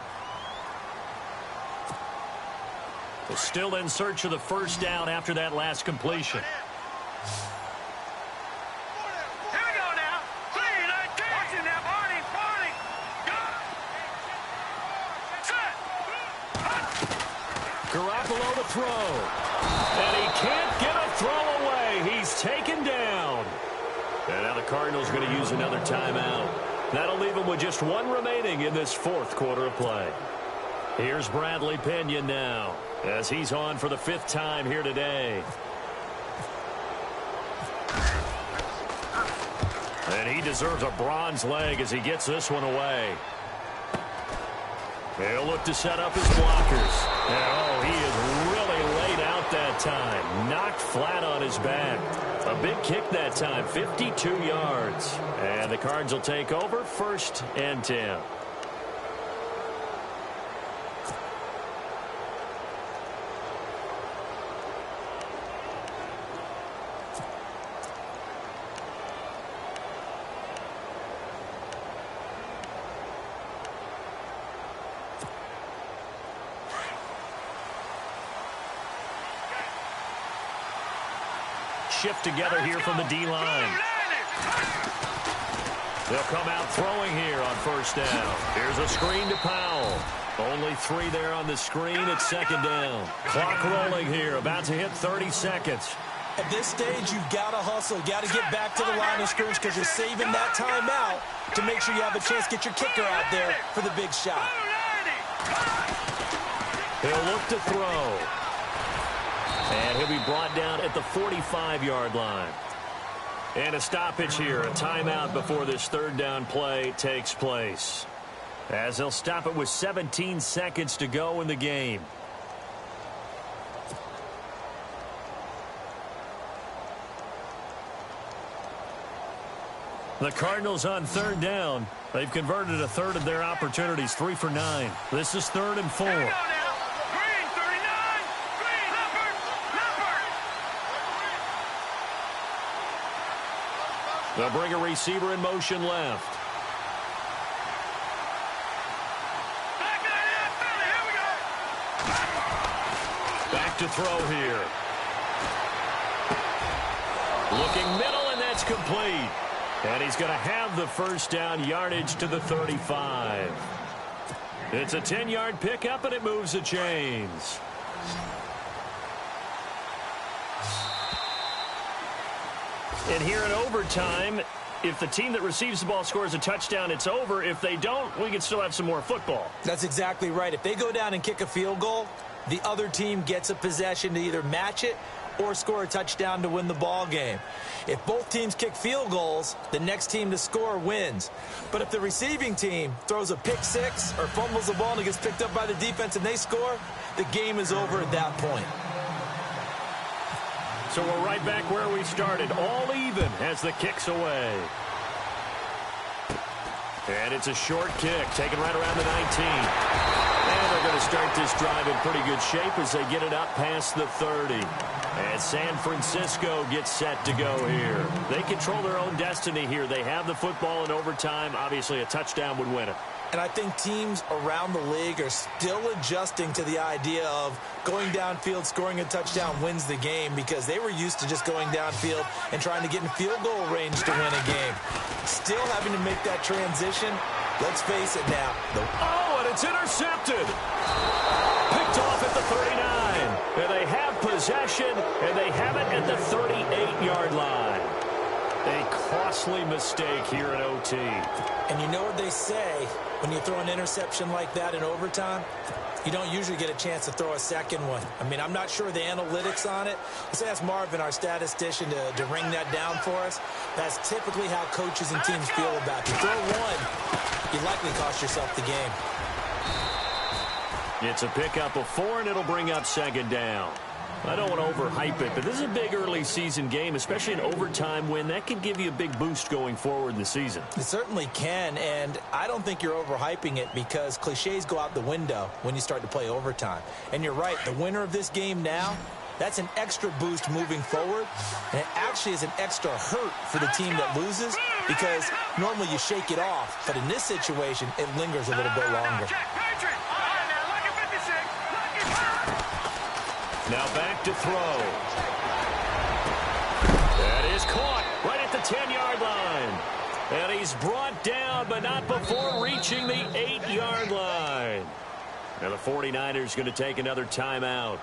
They're still in search of the 1st down after that last completion. Here we go now. 3, 19. Watch it now, Barney. Set. Garoppolo to throw. And he can't get a throw away. He's taken down. And now the Cardinals are going to use another timeout. That'll leave them with just 1 remaining in this 4th quarter of play. Here's Bradley Pinion now, as he's on for the 5th time here today. And he deserves a bronze leg as he gets this one away. He'll look to set up his blockers. And, he is really laid out that time. Knocked flat on his back. A big kick that time, 52 yards. And the Cards will take over, 1st and 10. Shift together here from the D-line. They'll come out throwing here on 1st down. Here's a screen to Powell. Only 3 there on the screen. It's 2nd down. Clock rolling here, about to hit 30 seconds. At this stage, you've got to hustle. You've got to get back to the line of scrimmage because you're saving that timeout to make sure you have a chance to get your kicker out there for the big shot. He'll look to throw. And he'll be brought down at the 45-yard line. And a stoppage here, a timeout before this 3rd down play takes place. As they'll stop it with 17 seconds to go in the game. The Cardinals on 3rd down. They've converted a 1/3 of their opportunities, 3 for 9. This is 3rd and 4. They'll bring a receiver in motion left. Back to throw here. Looking middle, and that's complete. And he's going to have the 1st down, yardage to the 35. It's a 10-yard pickup, and it moves the chains. And here in overtime, if the team that receives the ball scores a touchdown, it's over. If they don't, we can still have some more football. That's exactly right. If they go down and kick a field goal, the other team gets a possession to either match it or score a touchdown to win the ball game. If both teams kick field goals, the next team to score wins. But if the receiving team throws a pick 6 or fumbles the ball and it gets picked up by the defense and they score, the game is over at that point. So we're right back where we started, all even as the kick's away. And it's a short kick, taken right around the 19. And they're going to start this drive in pretty good shape as they get it up past the 30. And San Francisco gets set to go here. They control their own destiny here. They have the football in overtime. Obviously, a touchdown would win it. And I think teams around the league are still adjusting to the idea of going downfield, scoring a touchdown wins the game, because they were used to just going downfield and trying to get in field goal range to win a game. Still having to make that transition. Let's face it now. Oh, and it's intercepted. Picked off at the 39. And they have possession, and they have it at the 38-yard line. A costly mistake here in OT. And you know what they say, when you throw an interception like that in overtime, you don't usually get a chance to throw a second one. I mean, I'm not sure the analytics on it. Let's ask Marvin, our statistician, to ring that down for us. That's typically how coaches and teams feel about it. You throw one, you likely cost yourself the game. It's a pickup of 4, and it'll bring up second down. I don't want to overhype it, but this is a big early season game, especially an overtime win. That can give you a big boost going forward in the season. It certainly can, and I don't think you're overhyping it because cliches go out the window when you start to play overtime. And you're right, the winner of this game now, that's an extra boost moving forward, and it actually is an extra hurt for the team that loses because normally you shake it off, but in this situation, it lingers a little bit longer. Now back to throw. That is caught right at the 10-yard line. And he's brought down, but not before reaching the 8-yard line. Now the 49ers going to take another timeout.